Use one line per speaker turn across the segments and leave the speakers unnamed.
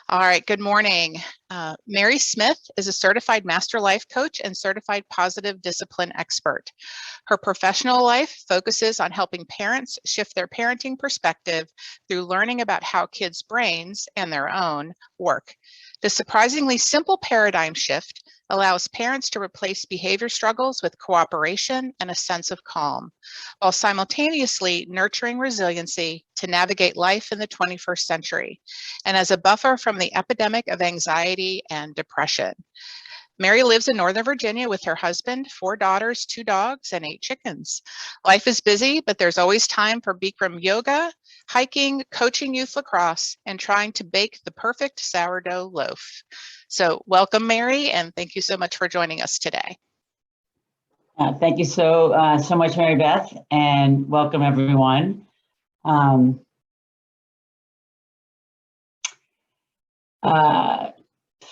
All right, good morning. Mary Smith is a certified master life coach and certified positive discipline expert. Her professional life focuses on helping parents shift their parenting perspective through learning about how kids' brains and their own work. The surprisingly simple paradigm shift allows parents to replace behavior struggles with cooperation and a sense of calm, while simultaneously nurturing resiliency to navigate life in the 21st century, and as a buffer from the epidemic of anxiety and depression. Mary lives in Northern Virginia with her husband, 4 daughters, 2 dogs, and 8 chickens. Life is busy, but there's always time for Bikram yoga, hiking, coaching youth lacrosse, and trying to bake the perfect sourdough loaf. So welcome, Mary, and thank you so much for joining us today.
Thank you so much, Mary Beth, and welcome everyone.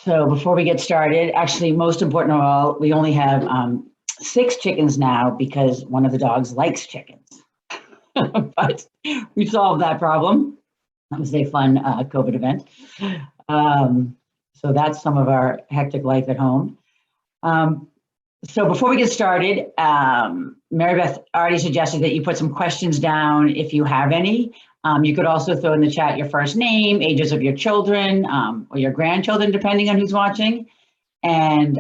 So before we get started, actually, most important of all, we only have 6 chickens now because one of the dogs likes chickens. But we solved that problem. That was a fun COVID event. So that's some of our hectic life at home. So before we get started, Mary Beth already suggested that you put some questions down if you have any. You could also throw in the chat your first name, ages of your children, or your grandchildren, depending on who's watching. And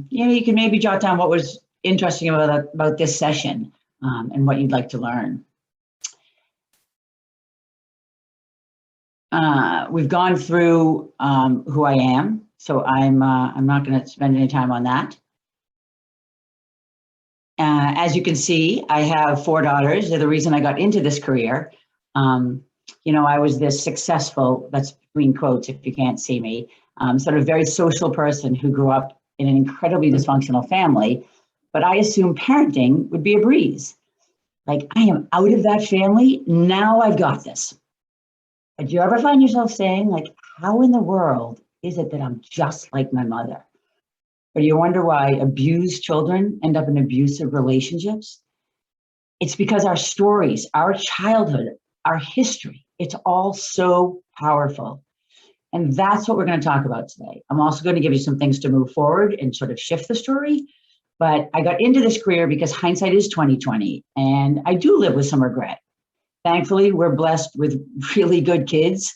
you can maybe jot down what was interesting about this session and what you'd like to learn. We've gone through who I am, so I'm not going to spend any time on that. As you can see, I have 4 daughters. They're the reason I got into this career. I was this successful, that's between quotes if you can't see me, sort of very social person who grew up in an incredibly dysfunctional family, but I assumed parenting would be a breeze. Like, I am out of that family, now I've got this. But do you ever find yourself saying, like, how in the world is it that I'm just like my mother? Or do you wonder why abused children end up in abusive relationships? It's because our stories, our childhood, our history, it's all so powerful. And that's what we're going to talk about today. I'm also going to give you some things to move forward and sort of shift the story. But I got into this career because hindsight is 20/20, and I do live with some regret. Thankfully, we're blessed with really good kids,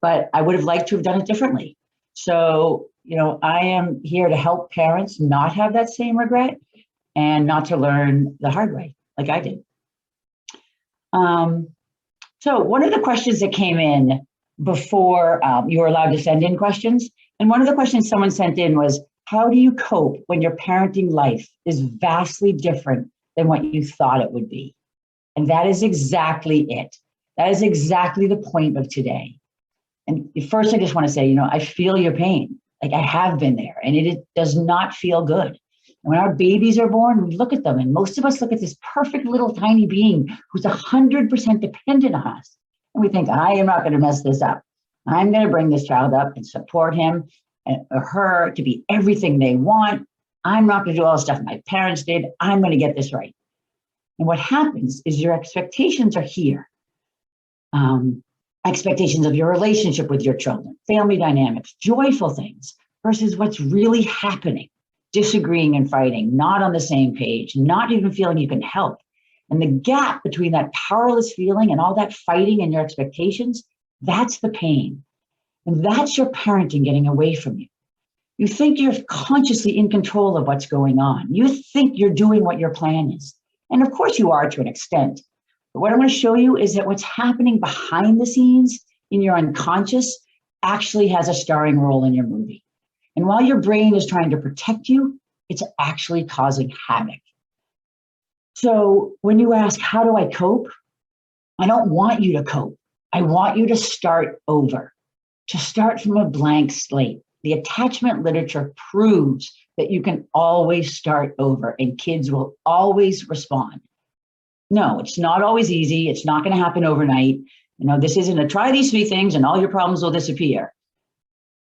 but I would have liked to have done it differently. So, I am here to help parents not have that same regret and not to learn the hard way, like I did. So one of the questions that came in before you were allowed to send in questions, and one of the questions someone sent in was, how do you cope when your parenting life is vastly different than what you thought it would be? And that is exactly it. That is exactly the point of today. And first, I just want to say, I feel your pain. Like, I have been there, and it does not feel good. And when our babies are born, we look at them, and most of us look at this perfect little tiny being who's 100% dependent on us. And we think, I am not going to mess this up. I'm going to bring this child up and support him or her to be everything they want. I'm not going to do all the stuff my parents did. I'm going to get this right. And what happens is your expectations are here. Expectations of your relationship with your children, family dynamics, joyful things versus what's really happening, disagreeing and fighting, not on the same page, not even feeling you can help. And the gap between that powerless feeling and all that fighting and your expectations, that's the pain. And that's your parenting getting away from you. You think you're consciously in control of what's going on. You think you're doing what your plan is. And of course you are to an extent. But what I want to show you is that what's happening behind the scenes in your unconscious actually has a starring role in your movie. And while your brain is trying to protect you, it's actually causing havoc. So when you ask, how do I cope? I don't want you to cope. I want you to start over, to start from a blank slate. The attachment literature proves that you can always start over and kids will always respond. No, it's not always easy. It's not going to happen overnight. This isn't a try these 3 things and all your problems will disappear.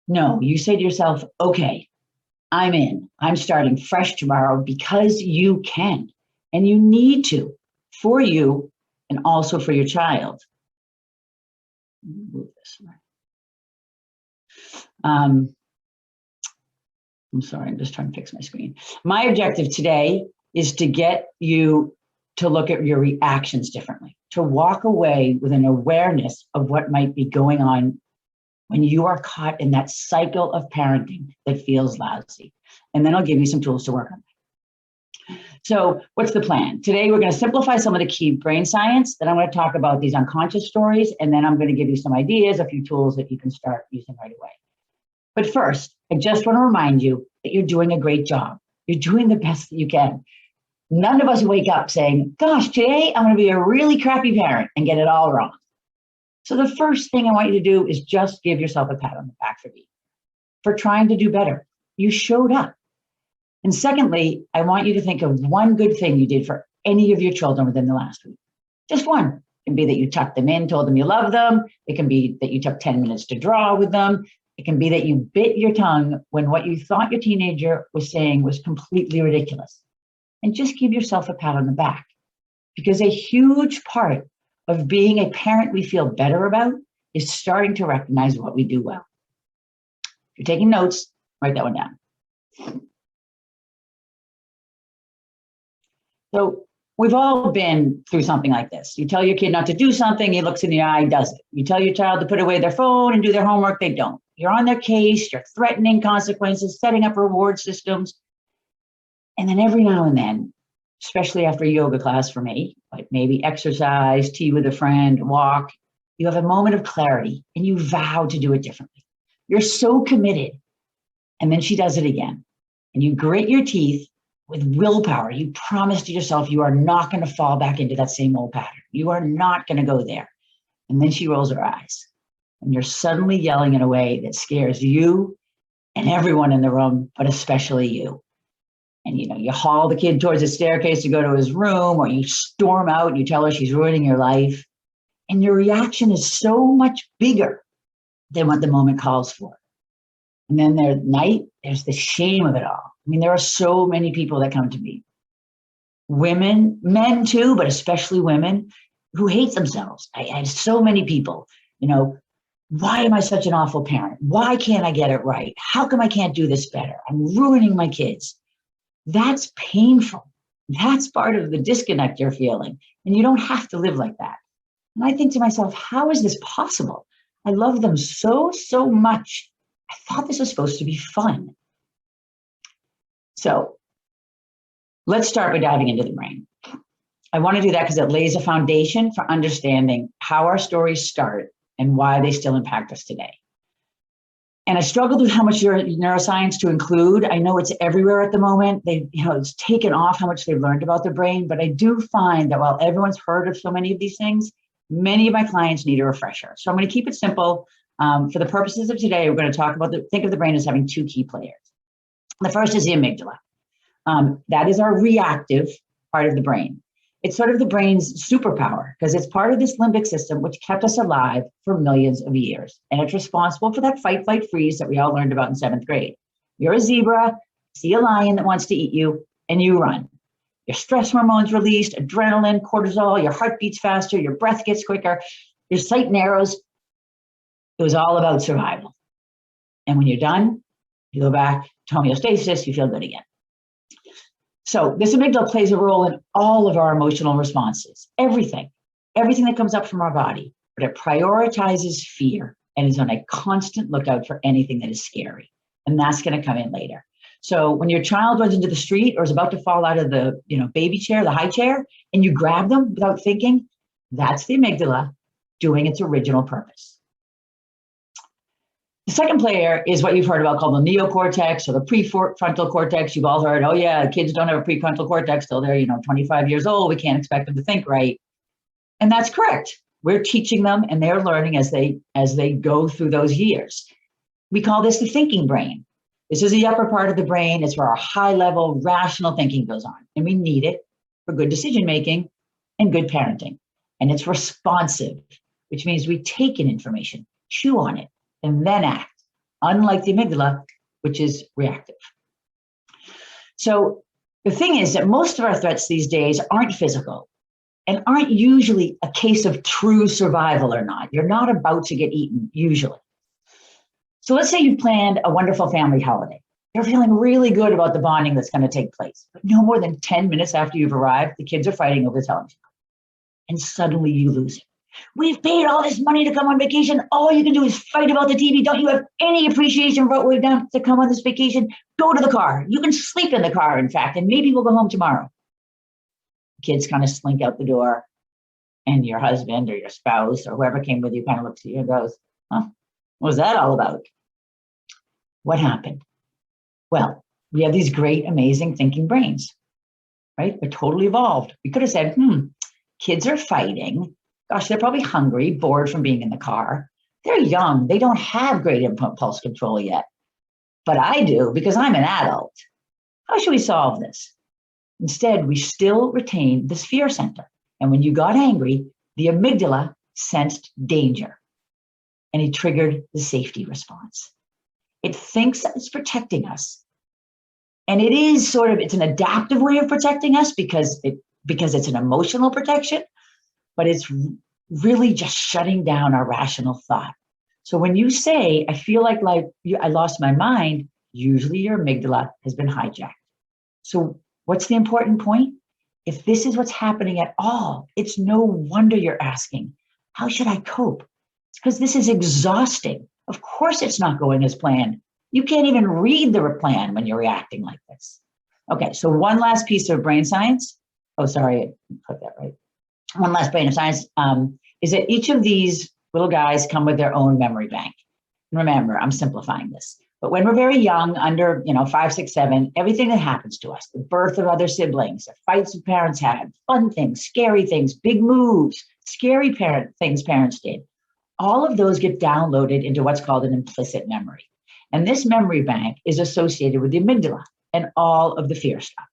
No, you say to yourself, okay, I'm in. I'm starting fresh tomorrow because you can and you need to for you and also for your child. Move this way. I'm sorry, I'm just trying to fix my screen. My objective today is to get you to look at your reactions differently, to walk away with an awareness of what might be going on when you are caught in that cycle of parenting that feels lousy. And then I'll give you some tools to work on. So what's the plan? Today, we're going to simplify some of the key brain science. Then I'm going to talk about these unconscious stories. And then I'm going to give you some ideas, a few tools that you can start using right away. But first, I just want to remind you that you're doing a great job. You're doing the best that you can. None of us wake up saying, gosh, today I'm going to be a really crappy parent and get it all wrong. So the first thing I want you to do is just give yourself a pat on the back for trying to do better. You showed up. And secondly, I want you to think of one good thing you did for any of your children within the last week. Just one. It can be that you tucked them in, told them you love them. It can be that you took 10 minutes to draw with them. It can be that you bit your tongue when what you thought your teenager was saying was completely ridiculous. And just give yourself a pat on the back, because a huge part of being a parent we feel better about is starting to recognize what we do well. If you're taking notes, write that one down. So we've all been through something like this. You tell your kid not to do something, he looks in the eye, does it. You tell your child to put away their phone and do their homework, they don't. You're on their case, you're threatening consequences, setting up reward systems. And then every now and then, especially after a yoga class for me, like maybe exercise, tea with a friend, walk, you have a moment of clarity and you vow to do it differently. You're so committed. And then she does it again. And you grit your teeth with willpower. You promise to yourself you are not going to fall back into that same old pattern. You are not going to go there. And then she rolls her eyes. And you're suddenly yelling in a way that scares you and everyone in the room, but especially you. And you haul the kid towards the staircase to go to his room, or you storm out and you tell her she's ruining your life. And your reaction is so much bigger than what the moment calls for. And then there's the shame of it all. I mean, there are so many people that come to me. Women, men too, but especially women who hate themselves. I have so many people, why am I such an awful parent? Why can't I get it right? How come I can't do this better? I'm ruining my kids. That's painful. That's part of the disconnect you're feeling. And you don't have to live like that. And I think to myself, how is this possible? I love them so, so much. I thought this was supposed to be fun. So let's start by diving into the brain. I want to do that because it lays a foundation for understanding how our stories start and why they still impact us today. And I struggled with how much neuroscience to include. I know it's everywhere at the moment. It's taken off how much they've learned about the brain, but I do find that while everyone's heard of so many of these things, many of my clients need a refresher. So I'm going to keep it simple. For the purposes of today, we're going to talk about think of the brain as having two key players. The first is the amygdala. That is our reactive part of the brain. It's sort of the brain's superpower because it's part of this limbic system, which kept us alive for millions of years. And it's responsible for that fight, flight, freeze that we all learned about in 7th grade. You're a zebra, see a lion that wants to eat you, and you run. Your stress hormones released, adrenaline, cortisol, your heart beats faster, your breath gets quicker, your sight narrows. It was all about survival. And when you're done, you go back to homeostasis, you feel good again. So this amygdala plays a role in all of our emotional responses, everything that comes up from our body, but it prioritizes fear and is on a constant lookout for anything that is scary. And that's going to come in later. So when your child runs into the street or is about to fall out of the baby chair, the high chair, and you grab them without thinking, that's the amygdala doing its original purpose. The second player is what you've heard about called the neocortex or the prefrontal cortex. You've all heard, oh yeah, kids don't have a prefrontal cortex till they're 25 years old. We can't expect them to think right. And that's correct. We're teaching them and they're learning as they go through those years. We call this the thinking brain. This is the upper part of the brain. It's where our high level rational thinking goes on. And we need it for good decision making and good parenting. And it's responsive, which means we take in information, chew on it, and then act, unlike the amygdala, which is reactive. So the thing is that most of our threats these days aren't physical and aren't usually a case of true survival or not. You're not about to get eaten, usually. So let's say you've planned a wonderful family holiday. You're feeling really good about the bonding that's going to take place. But no more than 10 minutes after you've arrived, the kids are fighting over the television. And suddenly you lose it. We've paid all this money to come on vacation. All you can do is fight about the TV. Don't you have any appreciation for what we've done to come on this vacation? Go to the car. You can sleep in the car, in fact, and maybe we'll go home tomorrow. Kids kind of slink out the door, and your husband or your spouse or whoever came with you kind of looks at you and goes, huh, what was that all about? What happened? Well, we have these great, amazing thinking brains, right? They're totally evolved. We could have said, kids are fighting. Gosh, they're probably hungry, bored from being in the car. They're young. They don't have great impulse control yet. But I do because I'm an adult. How should we solve this? Instead, we still retain this fear center. And when you got angry, the amygdala sensed danger and it triggered the safety response. It thinks that it's protecting us. And it is it's an adaptive way of protecting us because it's an emotional protection, but it's really just shutting down our rational thought. So when you say, I feel like I lost my mind, usually your amygdala has been hijacked. So what's the important point? If this is what's happening at all, it's no wonder you're asking, how should I cope? It's because this is exhausting. Of course it's not going as planned. You can't even read the plan when you're reacting like this. Okay, so one last piece of brain science. Oh, sorry, I put that right. One last brain of science is that each of these little guys come with their own memory bank. And remember, I'm simplifying this. But when we're very young, under 5, 6, 7, everything that happens to us, the birth of other siblings, the fights that parents had, fun things, scary things, big moves, scary things parents did, all of those get downloaded into what's called an implicit memory. And this memory bank is associated with the amygdala and all of the fear stuff.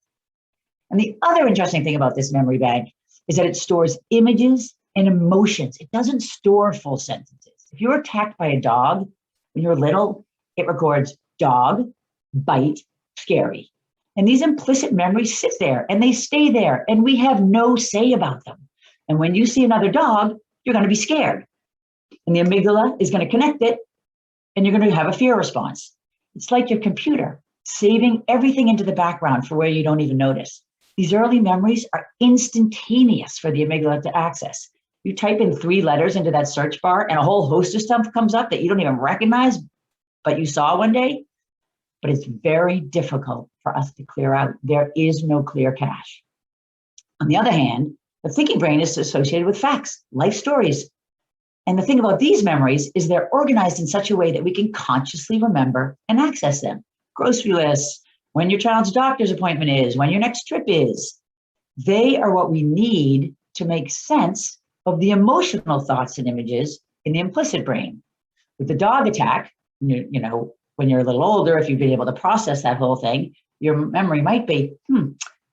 And the other interesting thing about this memory bank is that it stores images and emotions. It doesn't store full sentences. If you were attacked by a dog when you were little, it records dog, bite, scary. And these implicit memories sit there and they stay there and we have no say about them. And when you see another dog, you're going to be scared. And the amygdala is going to connect it and you're going to have a fear response. It's like your computer saving everything into the background for where you don't even notice. These early memories are instantaneous for the amygdala to access. You type in 3 letters into that search bar and a whole host of stuff comes up that you don't even recognize, but you saw one day. But it's very difficult for us to clear out. There is no clear cache. On the other hand, the thinking brain is associated with facts, life stories. And the thing about these memories is they're organized in such a way that we can consciously remember and access them. Grocery lists, when your child's doctor's appointment is, when your next trip is. They are what we need to make sense of the emotional thoughts and images in the implicit brain. With the dog attack, when you're a little older, if you've been able to process that whole thing, your memory might be,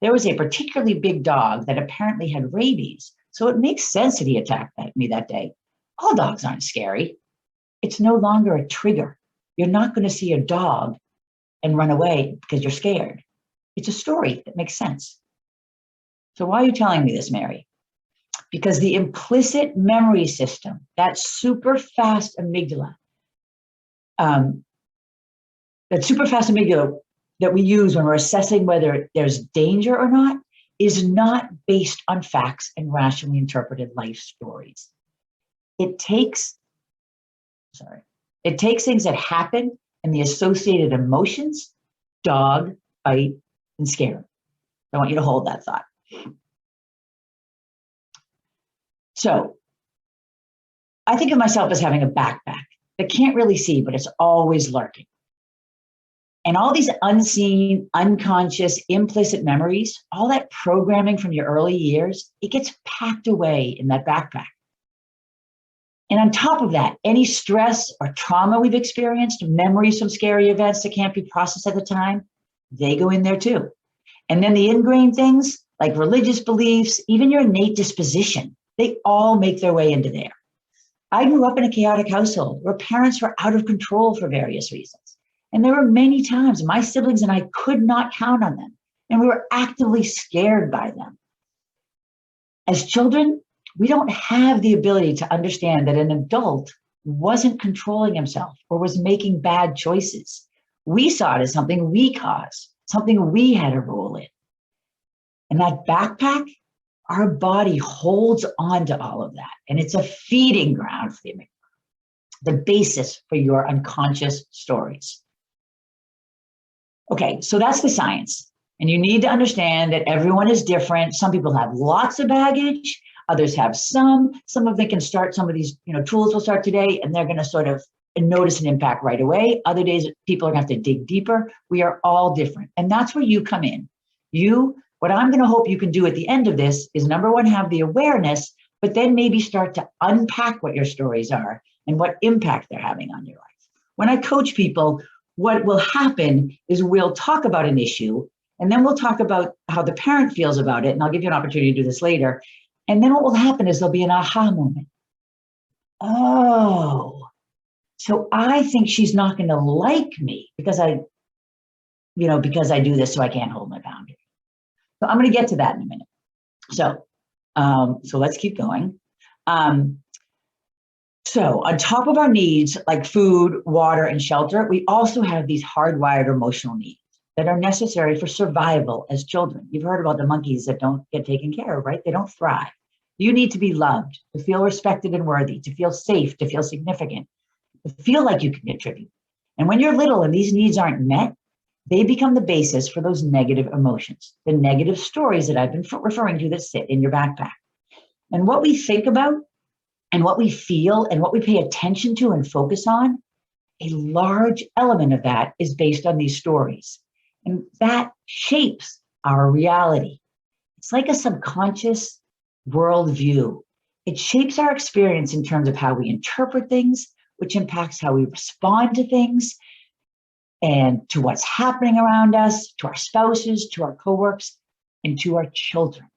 there was a particularly big dog that apparently had rabies. So it makes sense that he attacked me that day. All dogs aren't scary. It's no longer a trigger. You're not going to see a dog and run away because you're scared. It's a story that makes sense. So why are you telling me this, Mary? Because the implicit memory system, that super fast amygdala, that we use when we're assessing whether there's danger or not, is not based on facts and rationally interpreted life stories. It takes things that happen and the associated emotions, dog, bite, and scare. I want you to hold that thought. So I think of myself as having a backpack that can't really see, but it's always lurking. And all these unseen, unconscious, implicit memories, all that programming from your early years, it gets packed away in that backpack. And on top of that, any stress or trauma we've experienced, memories from scary events that can't be processed at the time, they go in there too. And then the ingrained things like religious beliefs, even your innate disposition, they all make their way into there. I grew up in a chaotic household where parents were out of control for various reasons. And there were many times my siblings and I could not count on them, and we were actively scared by them. As children, we don't have the ability to understand that an adult wasn't controlling himself or was making bad choices. We saw it as something we caused, something we had a role in. And that backpack, our body holds on to all of that. And it's a feeding ground for the amygdala, the basis for your unconscious stories. Okay, so that's the science. And you need to understand that everyone is different. Some people have lots of baggage, others have some. Some of them can start, some of these tools will start today, and they're going to sort of notice an impact right away. Other days, people are going to have to dig deeper. We are all different. And that's where you come in. What I'm going to hope you can do at the end of this is, number one, have the awareness, but then maybe start to unpack what your stories are and what impact they're having on your life. When I coach people, what will happen is we'll talk about an issue, and then we'll talk about how the parent feels about it. And I'll give you an opportunity to do this later. And then what will happen is there'll be an aha moment. Oh, so I think she's not going to like me because I do this, so I can't hold my boundary. So I'm going to get to that in a minute. So let's keep going. So on top of our needs like food, water, and shelter, we also have these hardwired emotional needs that are necessary for survival as children. You've heard about the monkeys that don't get taken care of, right? They don't thrive. You need to be loved, to feel respected and worthy, to feel safe, to feel significant, to feel like you can contribute. And when you're little and these needs aren't met, they become the basis for those negative emotions, the negative stories that I've been referring to that sit in your backpack. And what we think about and what we feel and what we pay attention to and focus on, a large element of that is based on these stories. And that shapes our reality. It's like a subconscious worldview. It shapes our experience in terms of how we interpret things, which impacts how we respond to things and to what's happening around us, to our spouses, to our coworkers, and to our children.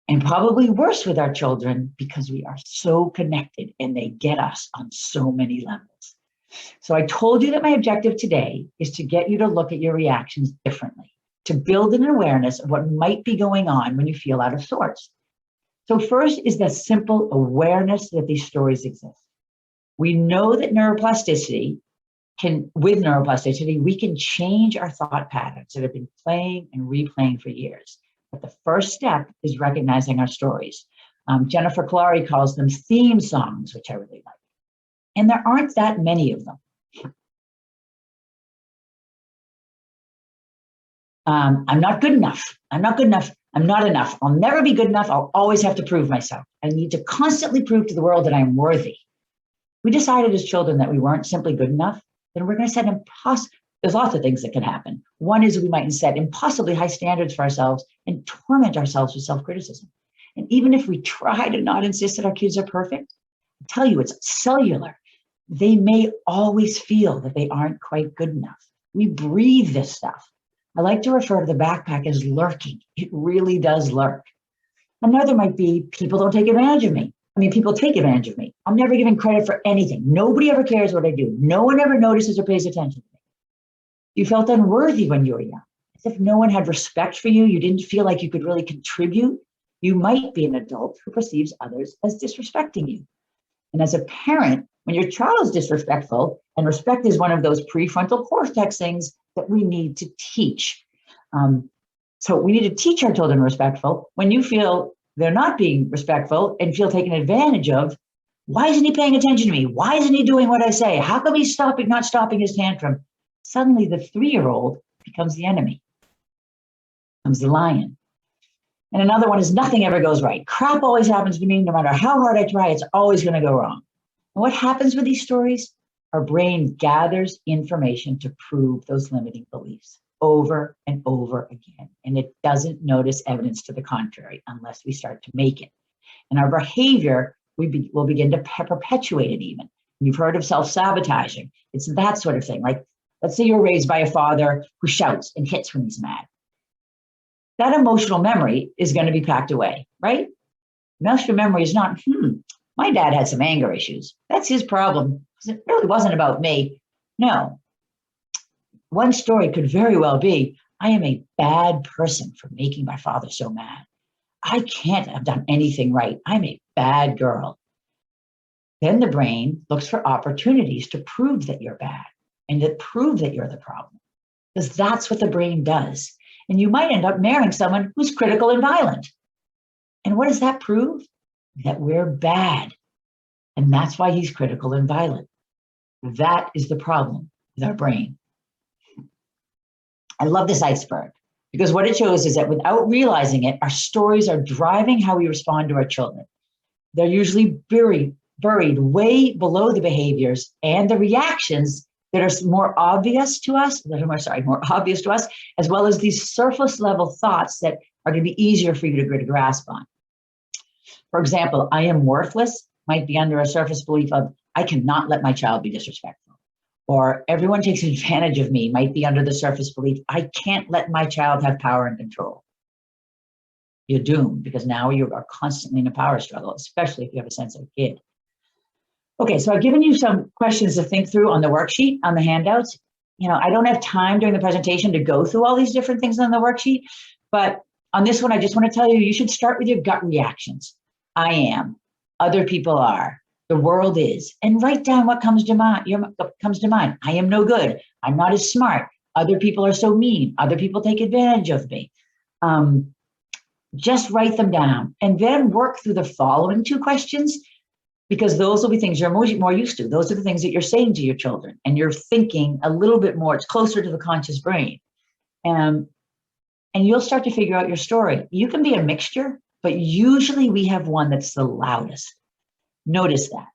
And probably worse with our children because we are so connected and they get us on so many levels. So I told you that my objective today is to get you to look at your reactions differently, to build an awareness of what might be going on when you feel out of sorts. So first is the simple awareness that these stories exist. We know that with neuroplasticity, we can change our thought patterns that have been playing and replaying for years. But the first step is recognizing our stories. Jennifer Clary calls them theme songs, which I really like. And there aren't that many of them. I'm not good enough. I'm not good enough. I'm not enough. I'll never be good enough. I'll always have to prove myself. I need to constantly prove to the world that I'm worthy. We decided as children that we weren't simply good enough, then we're going to set there's lots of things that can happen. One is we might set impossibly high standards for ourselves and torment ourselves with self-criticism. And even if we try to not insist that our kids are perfect, I tell you, it's cellular. They may always feel that they aren't quite good enough. We breathe this stuff. I like to refer to the backpack as lurking. It really does lurk. Another might be people don't take advantage of me. People take advantage of me. I'm never given credit for anything. Nobody ever cares what I do. No one ever notices or pays attention to me. You felt unworthy when you were young, as if no one had respect for you. You didn't feel like you could really contribute. You might be an adult who perceives others as disrespecting you. And as a parent, when your child is disrespectful, and respect is one of those prefrontal cortex things that we need to teach. So we need to teach our children respectful. When you feel they're not being respectful and feel taken advantage of, why isn't he paying attention to me? Why isn't he doing what I say? How come he's not stopping his tantrum? Suddenly the 3-year-old becomes the enemy, becomes the lion. And another one is nothing ever goes right. Crap always happens to me. No matter how hard I try, it's always going to go wrong. And what happens with these stories? Our brain gathers information to prove those limiting beliefs over and over again. And it doesn't notice evidence to the contrary unless we start to make it. And our behavior, will begin to perpetuate it even. You've heard of self-sabotaging. It's that sort of thing. Like, let's say you're raised by a father who shouts and hits when he's mad. That emotional memory is going to be packed away, right? Emotional memory is not, my dad had some anger issues. That's his problem. It really wasn't about me. No. One story could very well be, I am a bad person for making my father so mad. I can't have done anything right. I'm a bad girl. Then the brain looks for opportunities to prove that you're bad and to prove that you're the problem, because that's what the brain does. And you might end up marrying someone who's critical and violent. And what does that prove? That we're bad. And that's why he's critical and violent. That is the problem with our brain. I love this iceberg because what it shows is that without realizing it, our stories are driving how we respond to our children. They're usually buried way below the behaviors and the reactions that are more obvious to us, as well as these surface level thoughts that are going to be easier for you to get a grasp on. For example, I am worthless might be under a surface belief of, I cannot let my child be disrespectful. Or everyone takes advantage of me might be under the surface belief, I can't let my child have power and control. You're doomed because now you are constantly in a power struggle, especially if you have a sensitive kid. Okay, so I've given you some questions to think through on the worksheet, on the handouts. I don't have time during the presentation to go through all these different things on the worksheet, but on this one, I just want to tell you, you should start with your gut reactions. I am, other people are, the world is, and write down what comes to mind. I am no good. I'm not as smart. Other people are so mean. Other people take advantage of me. Just write them down and then work through the following two questions, because those will be things you're more used to. Those are the things that you're saying to your children and you're thinking a little bit more. It's closer to the conscious brain. And you'll start to figure out your story. You can be a mixture, but usually we have one that's the loudest. Notice that.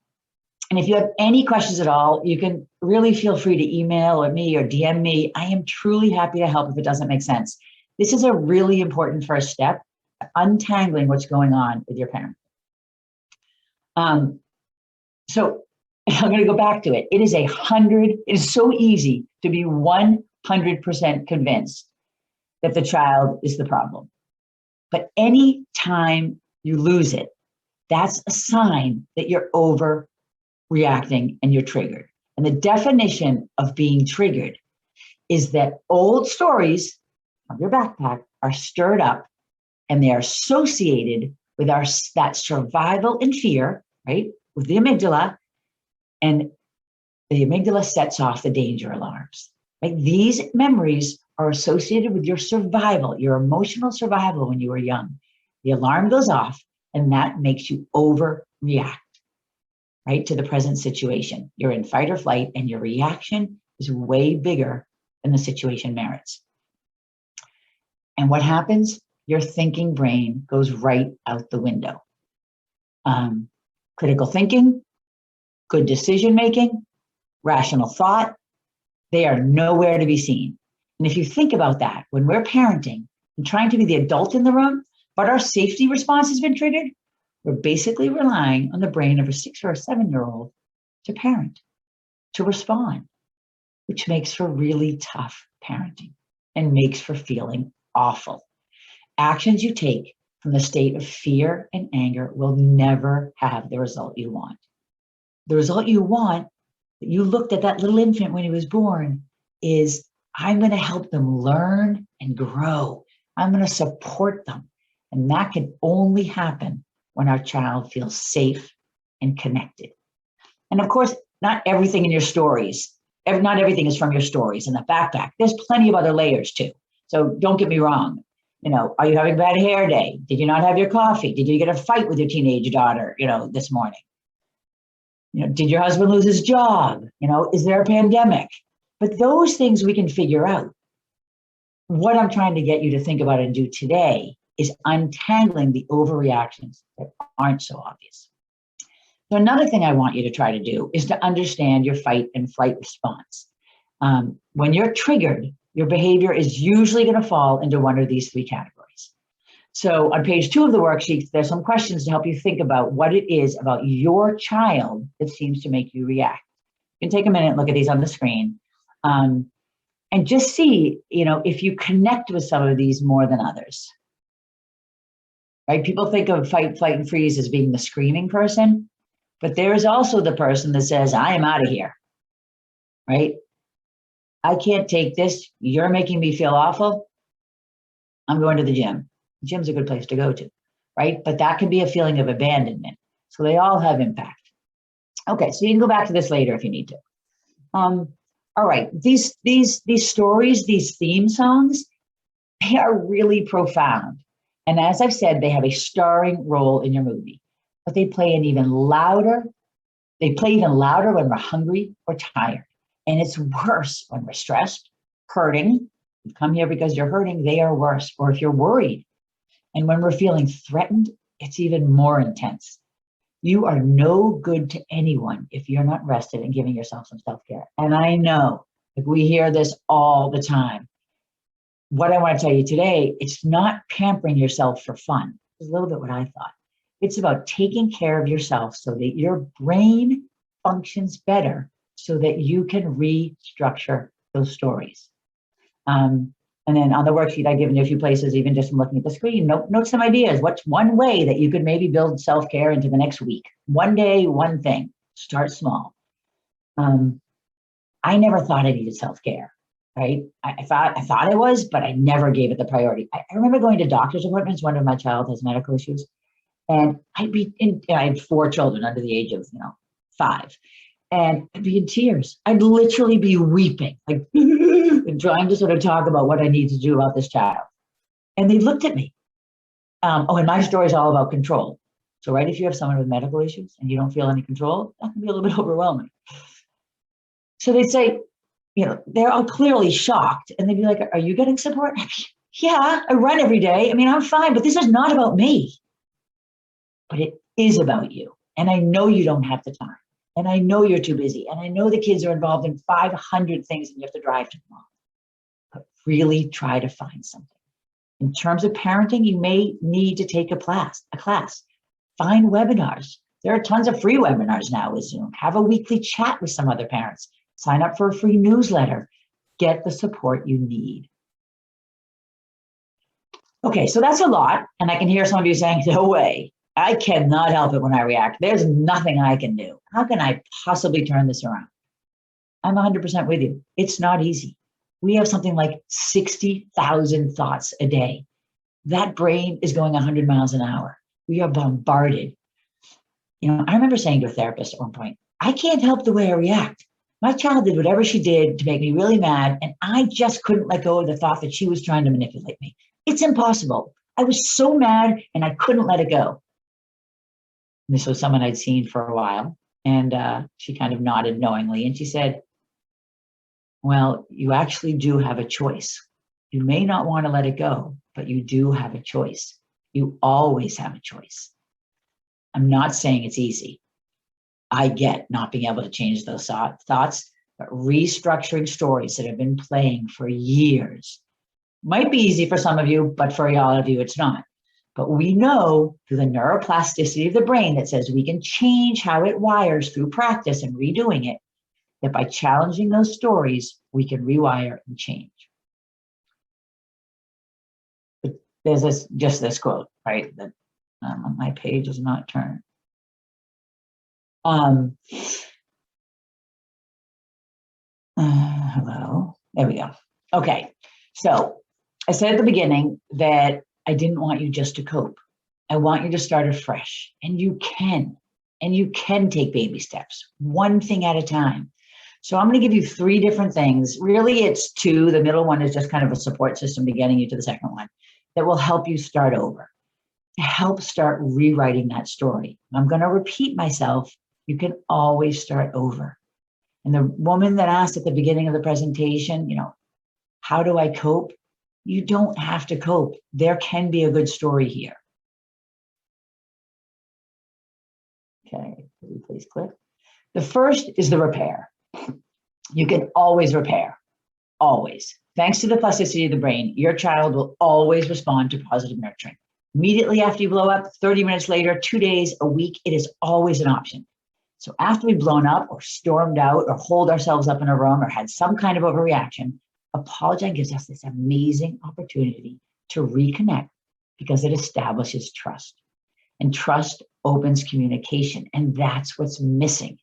And if you have any questions at all, you can really feel free to email or me or DM me. I am truly happy to help if it doesn't make sense. This is a really important first step, untangling what's going on with your parent. So I'm going to go back to it. It is so easy to be 100% convinced that the child is the problem. But any time you lose it, that's a sign that you're overreacting and you're triggered. And the definition of being triggered is that old stories from your backpack are stirred up and they are associated with that survival and fear, right? With the amygdala, and the amygdala sets off the danger alarms. Right? These memories are associated with your survival, your emotional survival when you were young. The alarm goes off, and that makes you overreact, right, to the present situation. You're in fight or flight, and your reaction is way bigger than the situation merits. And what happens? Your thinking brain goes right out the window. Critical thinking, good decision-making, rational thought, they are nowhere to be seen. And if you think about that, when we're parenting and trying to be the adult in the room, but our safety response has been triggered, we're basically relying on the brain of a 6 or a 7-year-old to parent, to respond, which makes for really tough parenting and makes for feeling awful. Actions you take from the state of fear and anger will never have the result you want. The result you want, that you looked at that little infant when he was born, is I'm going to help them learn and grow. I'm going to support them. And that can only happen when our child feels safe and connected. And of course, not everything in your stories, not everything is from your stories in the backpack. There's plenty of other layers too. So don't get me wrong. Are you having a bad hair day? Did you not have your coffee? Did you get a fight with your teenage daughter, this morning? Did your husband lose his job? Is there a pandemic? But those things we can figure out. What I'm trying to get you to think about and do today is untangling the overreactions that aren't so obvious. So another thing I want you to try to do is to understand your fight and flight response. When you're triggered, your behavior is usually going to fall into one of these 3 categories. So on page 2 of the worksheet, there's some questions to help you think about what it is about your child that seems to make you react. You can take a minute and look at these on the screen. And just see, if you connect with some of these more than others. Right? People think of fight, flight, and freeze as being the screaming person, but there is also the person that says, I am out of here. Right? I can't take this. You're making me feel awful. I'm going to the gym. The gym's a good place to go to, right? But that can be a feeling of abandonment. So they all have impact. Okay, so you can go back to this later if you need to. All right, these stories, these theme songs, they are really profound. And as I've said, they have a starring role in your movie, but they play even louder when we're hungry or tired. And it's worse when we're stressed, hurting. You come here because you're hurting, they are worse. Or if you're worried. And when we're feeling threatened, it's even more intense. You are no good to anyone if you're not rested and giving yourself some self-care. And I know, like, we hear this all the time. What I want to tell you today, it's not pampering yourself for fun. It's a little bit what I thought. It's about taking care of yourself so that your brain functions better so that you can restructure those stories. And then on the worksheet, I've given you a few places, even just from looking at the screen, note some ideas. What's one way that you could maybe build self-care into the next week? One day, one thing. Start small. I never thought I needed self-care, right? I thought I was, but I never gave it the priority. I remember going to doctor's appointments. One of my child has medical issues, and I had 4 children under the age of 5. And I'd be in tears. I'd literally be weeping, like, and trying to sort of talk about what I need to do about this child. And they looked at me. And my story is all about control. So, right, if you have someone with medical issues and you don't feel any control, that can be a little bit overwhelming. So they'd say, they're all clearly shocked. And they'd be like, are you getting support? Yeah, I run every day. I mean, I'm fine, but this is not about me. But it is about you. And I know you don't have the time. And I know you're too busy. And I know the kids are involved in 500 things and you have to drive to them all. But really try to find something. In terms of parenting, you may need to take a class. Find webinars. There are tons of free webinars now with Zoom. Have a weekly chat with some other parents. Sign up for a free newsletter. Get the support you need. Okay, so that's a lot. And I can hear some of you saying, no way. I cannot help it when I react. There's nothing I can do. How can I possibly turn this around? I'm 100% with you. It's not easy. We have something like 60,000 thoughts a day. That brain is going 100 miles an hour. We are bombarded. I remember saying to a therapist at one point, I can't help the way I react. My child did whatever she did to make me really mad, and I just couldn't let go of the thought that she was trying to manipulate me. It's impossible. I was so mad, and I couldn't let it go. This was someone I'd seen for a while, and she kind of nodded knowingly, and she said, well, you actually do have a choice. You may not want to let it go, but you do have a choice. You always have a choice. I'm not saying it's easy. I get not being able to change those thoughts, but restructuring stories that have been playing for years might be easy for some of you, but for all of you, it's not. But we know through the neuroplasticity of the brain that says we can change how it wires through practice and redoing it, that by challenging those stories, we can rewire and change. But there's this quote, right? That my page is not turned. Hello, there we go. Okay, so I said at the beginning that I didn't want you just to cope. I want you to start afresh, and you can take baby steps, one thing at a time. So I'm going to give you 3 different things. Really, it's 2. The middle one is just kind of a support system to getting you to the second one that will help you start over, to help start rewriting that story. I'm going to repeat myself. You can always start over. And the woman that asked at the beginning of the presentation, how do I cope? You don't have to cope. There can be a good story here. Okay, please click. The first is the repair. You can always repair, always. Thanks to the plasticity of the brain, your child will always respond to positive nurturing. Immediately after you blow up, 30 minutes later, 2 days, a week, it is always an option. So after we've blown up or stormed out or holed ourselves up in a room or had some kind of overreaction, apologizing gives us this amazing opportunity to reconnect because it establishes trust. And trust opens communication, and that's what's missing.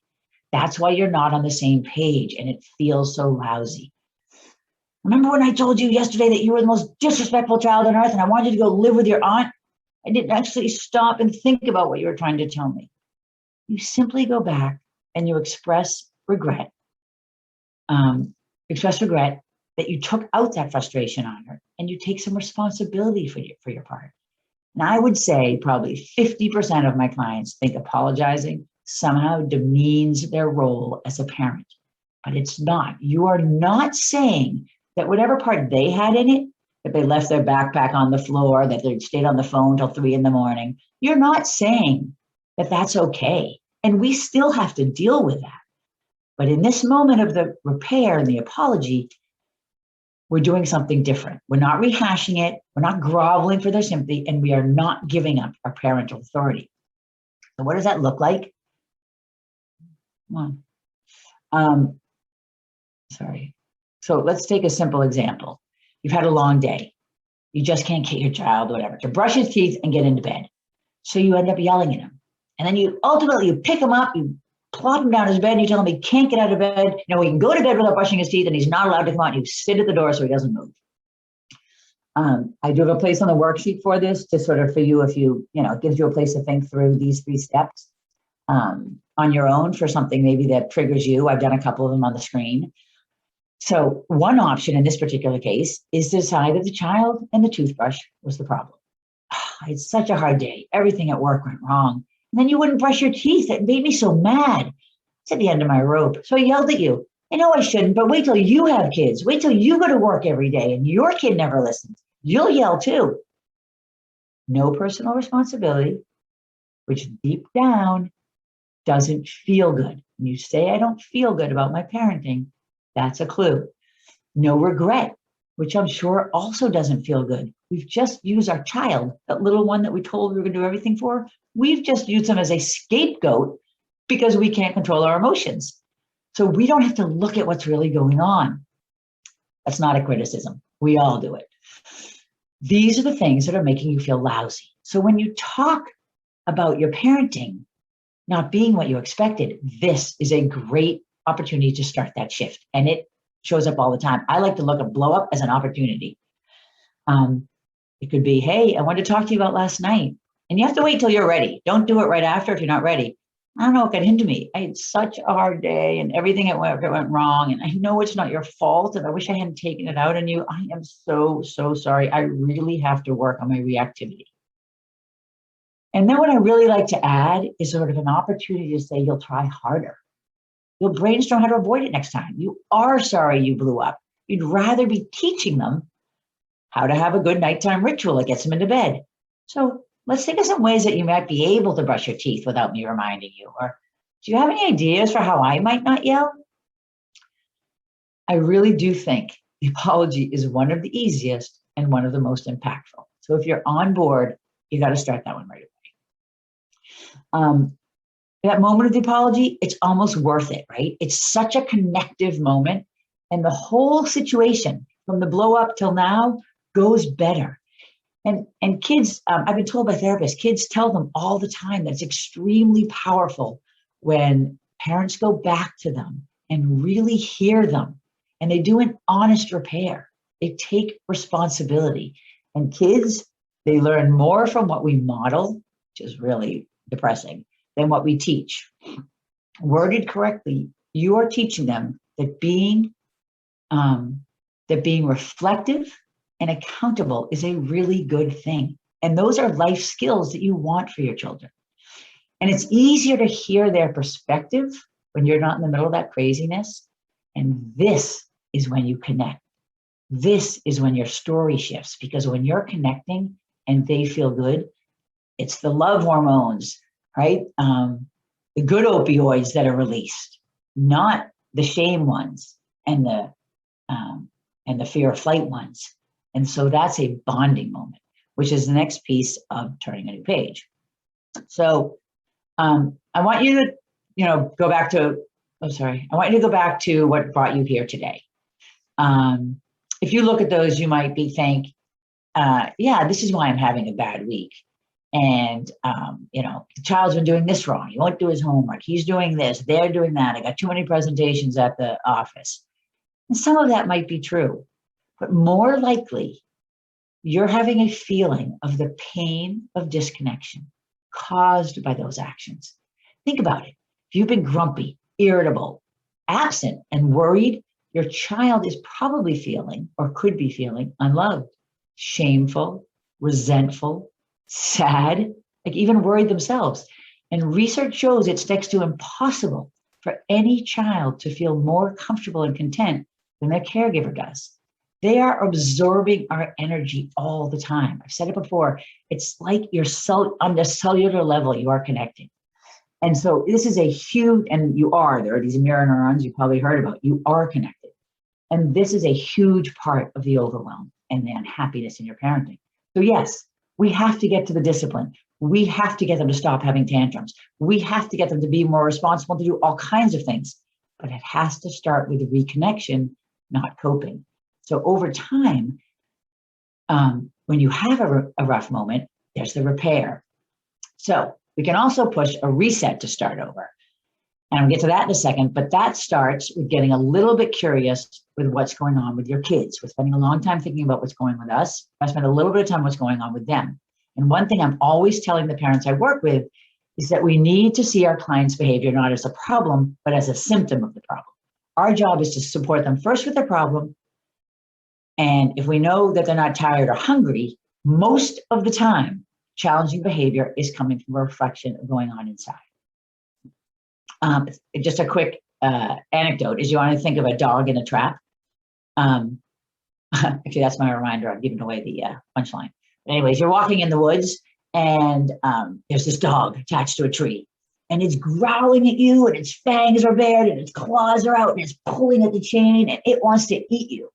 That's why you're not on the same page and it feels so lousy. Remember when I told you yesterday that you were the most disrespectful child on earth and I wanted you to go live with your aunt? I didn't actually stop and think about what you were trying to tell me. You simply go back and you express regret, that you took out that frustration on her, and you take some responsibility for your part. And I would say probably 50% of my clients think apologizing somehow demeans their role as a parent, but it's not. You are not saying that whatever part they had in it, that they left their backpack on the floor, that they stayed on the phone till 3 a.m, you're not saying that that's okay. And we still have to deal with that. But in this moment of the repair and the apology, we're doing something different. We're not rehashing it. We're not groveling for their sympathy, and we are not giving up our parental authority. So what does that look like? Come on. Sorry. So let's take a simple example. You've had a long day. You just can't get your child, whatever, to brush his teeth and get into bed. So you end up yelling at him. And then you ultimately pick him up, you plop him down his bed, and you tell him he can't get out of bed. He can go to bed without brushing his teeth, and he's not allowed to come out. You sit at the door so he doesn't move. I do have a place on the worksheet for this, just sort of for you, if it gives you a place to think through these 3 steps on your own for something maybe that triggers you. I've done a couple of them on the screen. So one option in this particular case is to decide that the child and the toothbrush was the problem. It's such a hard day. Everything at work went wrong. And then you wouldn't brush your teeth. It made me so mad. It's at the end of my rope. So I yelled at you. I know I shouldn't, but wait till you have kids. Wait till you go to work every day and your kid never listens. You'll yell too. No personal responsibility, which deep down doesn't feel good. When you say, I don't feel good about my parenting, that's a clue. No regret, which I'm sure also doesn't feel good. We've just used our child, that little one that we told we were going to do everything for. We've just used them as a scapegoat because we can't control our emotions. So we don't have to look at what's really going on. That's not a criticism. We all do it. These are the things that are making you feel lousy. So when you talk about your parenting not being what you expected, this is a great opportunity to start that shift. And it shows up all the time. I like to look at blow up as an opportunity. It could be, hey, I wanted to talk to you about last night. And you have to wait till you're ready. Don't do it right after if you're not ready. I don't know what got into me. I had such a hard day and everything at work went wrong. And I know it's not your fault. And I wish I hadn't taken it out on you. I am so, so sorry. I really have to work on my reactivity. And then what I really like to add is sort of an opportunity to say, you'll try harder. You'll brainstorm how to avoid it next time. You are sorry you blew up. You'd rather be teaching them how to have a good nighttime ritual that gets them into bed. So let's think of some ways that you might be able to brush your teeth without me reminding you. Or do you have any ideas for how I might not yell? I really do think the apology is one of the easiest and one of the most impactful. So if you're on board, you got to start that one right away. That moment of the apology, it's almost worth it, right? It's such a connective moment. And the whole situation from the blow up till now goes better. And kids, I've been told by therapists, kids tell them all the time that it's extremely powerful when parents go back to them and really hear them. And they do an honest repair. They take responsibility. And kids, they learn more from what we model, which is really depressing, than what we teach. Worded correctly, you are teaching them that being reflective and accountable is a really good thing. And those are life skills that you want for your children. And it's easier to hear their perspective when you're not in the middle of that craziness. And this is when you connect. This is when your story shifts, because when you're connecting and they feel good, it's the love hormones, right? The good opioids that are released, not the shame ones and the fear of flight ones. And so that's a bonding moment, which is the next piece of turning a new page. So I want you to, go back to, I want you to go back to what brought you here today. If you look at those, you might think, yeah, this is why I'm having a bad week. And, the child's been doing this wrong. He won't do his homework. He's doing this, they're doing that. I got too many presentations at the office. And some of that might be true, but more likely you're having a feeling of the pain of disconnection caused by those actions. Think about it. If you've been grumpy irritable, absent, and worried, your child is probably feeling or could be feeling unloved, shameful, resentful, sad, like even worried themselves. And research shows it's next to impossible for any child to feel more comfortable and content than their caregiver does. They are absorbing our energy all the time. I've said it before, it's like you're on the cellular level, you are connecting. And so this is a huge, and there are these mirror neurons you probably heard about, you are connected. And this is a huge part of the overwhelm and the unhappiness in your parenting. So yes, we have to get to the discipline. We have to get them to stop having tantrums. We have to get them to be more responsible, to do all kinds of things. But it has to start with reconnection, not coping. So over time, when you have a rough moment, there's the repair. So we can also push a reset to start over. And I'll get to that in a second, but that starts with getting a little bit curious with what's going on with your kids. We're spending a long time thinking about what's going on with us. I spend a little bit of time what's going on with them. And one thing I'm always telling the parents I work with is that we need to see our clients' behavior not as a problem, but as a symptom of the problem. Our job is to support them first with their problem. And if we know that they're not tired or hungry, most of the time, challenging behavior is coming from a reflection of going on inside. Just a quick anecdote is you want to think of a dog in a trap. Actually, that's my reminder. I'm giving away the punchline. But anyways, you're walking in the woods and there's this dog attached to a tree and it's growling at you and its fangs are bared and its claws are out and it's pulling at the chain and it wants to eat you.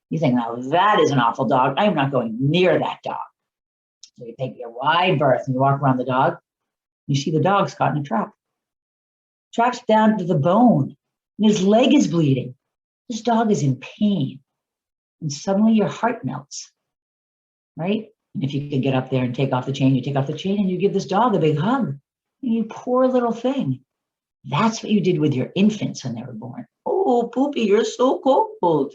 You think, now that is an awful dog. I am not going near that dog. So you take your wide berth and you walk around the dog. You see the dog's caught in a trap. Trap's down to the bone and his leg is bleeding. This dog is in pain. And suddenly your heart melts, right? And if you can get up there and take off the chain, you take off the chain and you give this dog a big hug. And you poor little thing. That's what you did with your infants when they were born. Oh, Poopy, you're so cold.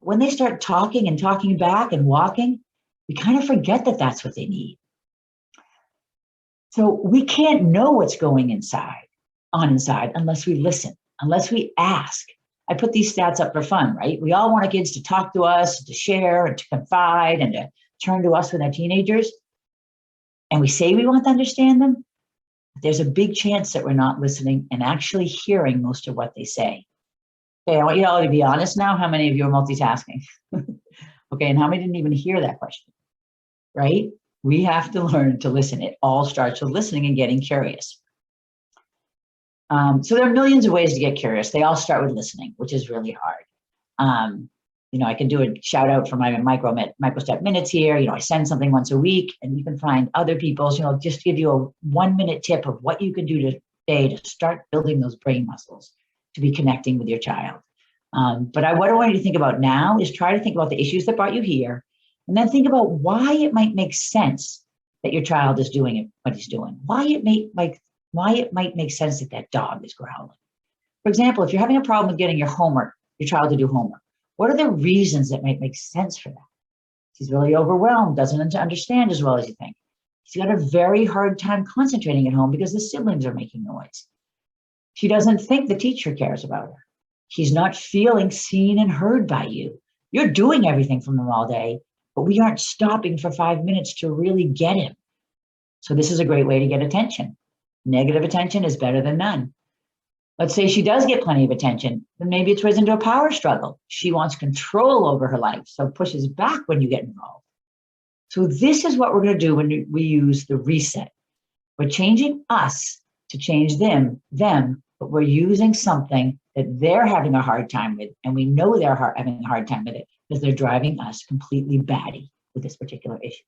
When they start talking and talking back and walking, we kind of forget that that's what they need. So we can't know what's going inside unless we listen, unless we ask. I put these stats up for fun, right? We all want our kids to talk to us, to share and to confide and to turn to us when they're teenagers. And we say we want to understand them. But there's a big chance that we're not listening and actually hearing most of what they say. Okay, I want you all to be honest now. How many of you are multitasking? Okay, and how many didn't even hear that question, right? We have to learn to listen. It all starts with listening and getting curious. So there are millions of ways to get curious. They all start with listening, which is really hard. I can do a shout out for my micro-step minutes here. I send something once a week and you can find other people's, just give you a 1-minute tip of what you can do today to start building those brain muscles to be connecting with your child. But what I want you to think about now is try to think about the issues that brought you here and then think about why it might make sense that your child is doing what he's doing. Why it might make sense that dog is growling. For example, if you're having a problem with getting your child to do homework, what are the reasons that might make sense for that? He's really overwhelmed, doesn't understand as well as you think. He's got a very hard time concentrating at home because the siblings are making noise. She doesn't think the teacher cares about her. He's not feeling seen and heard by you. You're doing everything from him all day, but we aren't stopping for 5 minutes to really get him. So this is a great way to get attention. Negative attention is better than none. Let's say she does get plenty of attention, then maybe it's risen to a power struggle. She wants control over her life, so pushes back when you get involved. So this is what we're going to do when we use the reset. We're changing us to change them, but we're using something that they're having a hard time with, and we know they're having a hard time with it because they're driving us completely batty with this particular issue.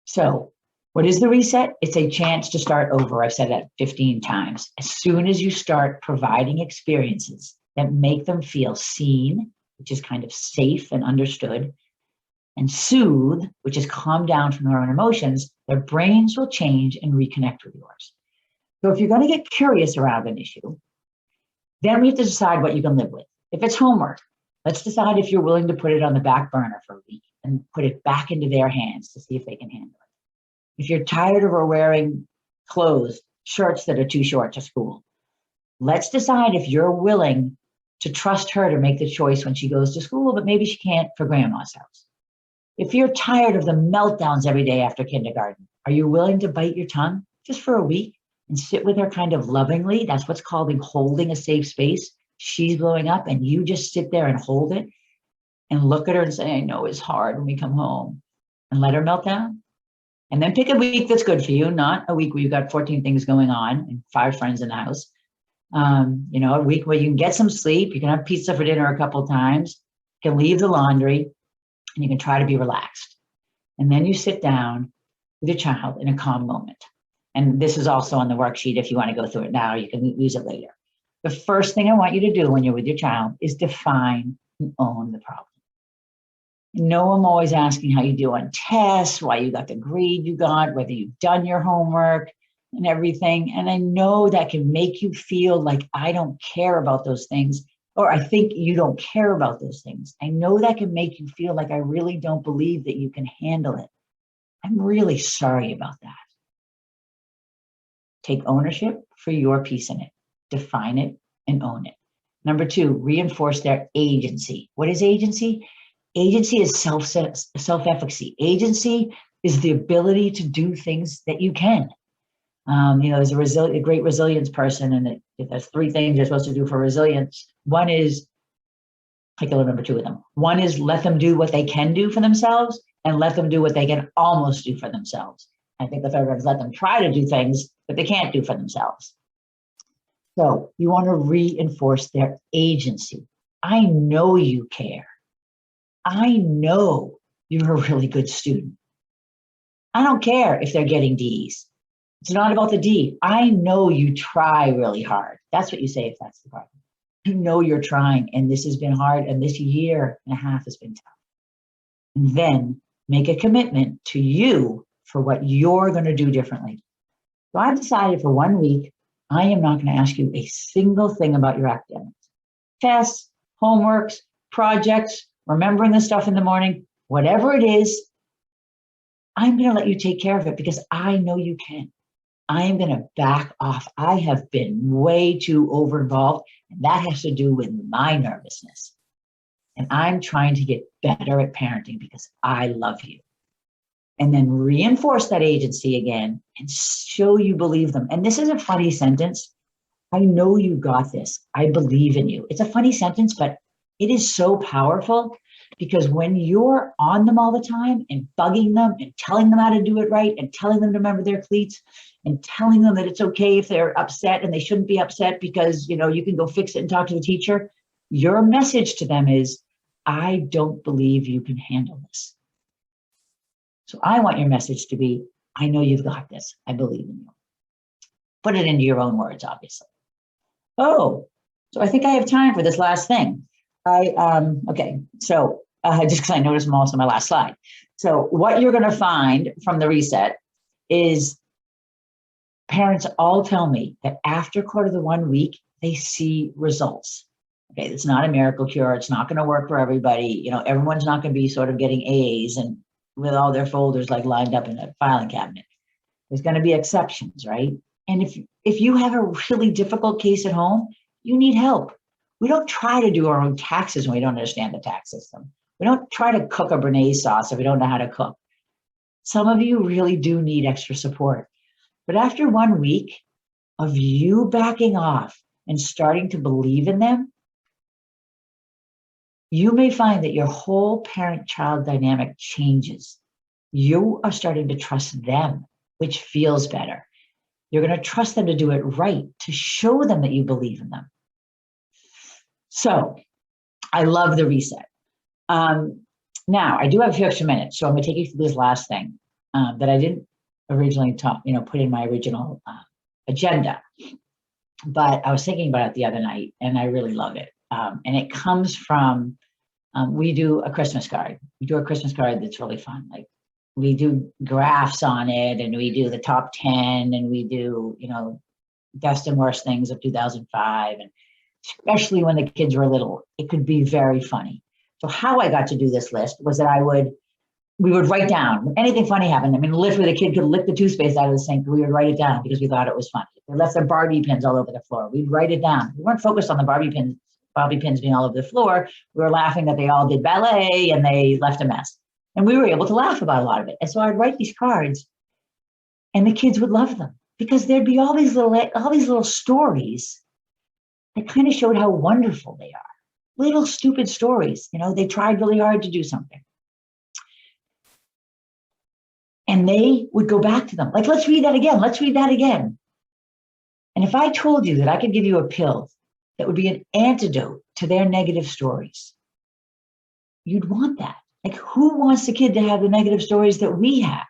So what is the reset? It's a chance to start over. I've said that 15 times. As soon as you start providing experiences that make them feel seen, which is kind of safe and understood, and soothe, which is calm down from their own emotions, their brains will change and reconnect with yours. So if you're going to get curious around an issue, then we have to decide what you can live with. If it's homework, let's decide if you're willing to put it on the back burner for a week and put it back into their hands to see if they can handle it. If you're tired of her wearing clothes shirts that are too short to school. Let's decide if you're willing to trust her to make the choice when she goes to school, but maybe she can't for grandma's house. If you're tired of the meltdowns every day after kindergarten, are you willing to bite your tongue just for a week and sit with her kind of lovingly? That's what's called holding a safe space. She's blowing up and you just sit there and hold it and look at her and say, I know it's hard when we come home, and let her melt down. And then pick a week that's good for you, not a week where you've got 14 things going on and 5 friends in the house. A week where you can get some sleep, you can have pizza for dinner a couple of times, you can leave the laundry, and you can try to be relaxed. And then you sit down with your child in a calm moment. And this is also on the worksheet. If you want to go through it now, you can use it later. The first thing I want you to do when you're with your child is define and own the problem. No, I'm always asking how you do on tests, why you got the grade you got, whether you've done your homework and everything. And I know that can make you feel like I don't care about those things, or I think you don't care about those things. I know that can make you feel like I really don't believe that you can handle it. I'm really sorry about that. Take ownership for your piece in it. Define it and own it. Number 2, reinforce their agency. What is agency? Agency is self-efficacy. Agency is the ability to do things that you can. There's a great resilience person, and there's 3 things you're supposed to do for resilience. One is, I can remember 2 of them. One is let them do what they can do for themselves, and let them do what they can almost do for themselves. I think the 3rd one is let them try to do things that they can't do for themselves. So you want to reinforce their agency. I know you care. I know you're a really good student. I don't care if they're getting D's. It's not about the D. I know you try really hard. That's what you say if that's the problem. You know you're trying, and this has been hard, and this 1.5 years has been tough. And then make a commitment to you for what you're going to do differently. So I've decided for 1 week, I am not going to ask you a single thing about your academics. Tests, homeworks, projects, remembering the stuff in the morning, whatever it is, I'm going to let you take care of it because I know you can. I am going to back off. I have been way too over-involved, and that has to do with my nervousness. And I'm trying to get better at parenting because I love you. And then reinforce that agency again and show you believe them. And this is a funny sentence. I know you got this. I believe in you. It's a funny sentence, but it is so powerful because when you're on them all the time and bugging them and telling them how to do it right and telling them to remember their cleats and telling them that it's okay if they're upset and they shouldn't be upset because, you can go fix it and talk to the teacher, your message to them is, I don't believe you can handle this. So I want your message to be, I know you've got this. I believe in you. Put it into your own words, obviously. Oh, so I think I have time for this last thing. Okay, so just because I noticed I'm also on my last slide. So what you're going to find from the reset is parents all tell me that after the 1 week, they see results. Okay, it's not a miracle cure. It's not going to work for everybody. Everyone's not going to be sort of getting A's and with all their folders like lined up in a filing cabinet. There's going to be exceptions, right? And if you have a really difficult case at home, you need help. We don't try to do our own taxes when we don't understand the tax system. We don't try to cook a béarnaise sauce if we don't know how to cook. Some of you really do need extra support. But after 1 week of you backing off and starting to believe in them, you may find that your whole parent-child dynamic changes. You are starting to trust them, which feels better. You're going to trust them to do it right, to show them that you believe in them. So I love the reset. Now, I do have a few extra minutes, so I'm going to take you through this last thing that I didn't originally put in my original agenda. But I was thinking about it the other night, and I really love it. And it comes from, we do a Christmas card. We do a Christmas card that's really fun. Like we do graphs on it, and we do the top 10, and we do, best and worst things of 2005. And especially when the kids were little, it could be very funny. So how I got to do this list was that I would we would write down when anything funny happened. I mean, literally the kid could lick the toothpaste out of the sink. We would write it down because we thought it was funny. They left their Barbie pins all over the floor. We'd write it down. We weren't focused on the Barbie pins being all over the floor. We were laughing that they all did ballet and they left a mess. And we were able to laugh about a lot of it. And so I'd write these cards and the kids would love them because there'd be all these little stories that kind of showed how wonderful they are. Little stupid stories. You know, they tried really hard to do something. And they would go back to them. Like, let's read that again. Let's read that again. And if I told you that I could give you a pill that would be an antidote to their negative stories, you'd want that. Like, who wants the kid to have the negative stories that we have?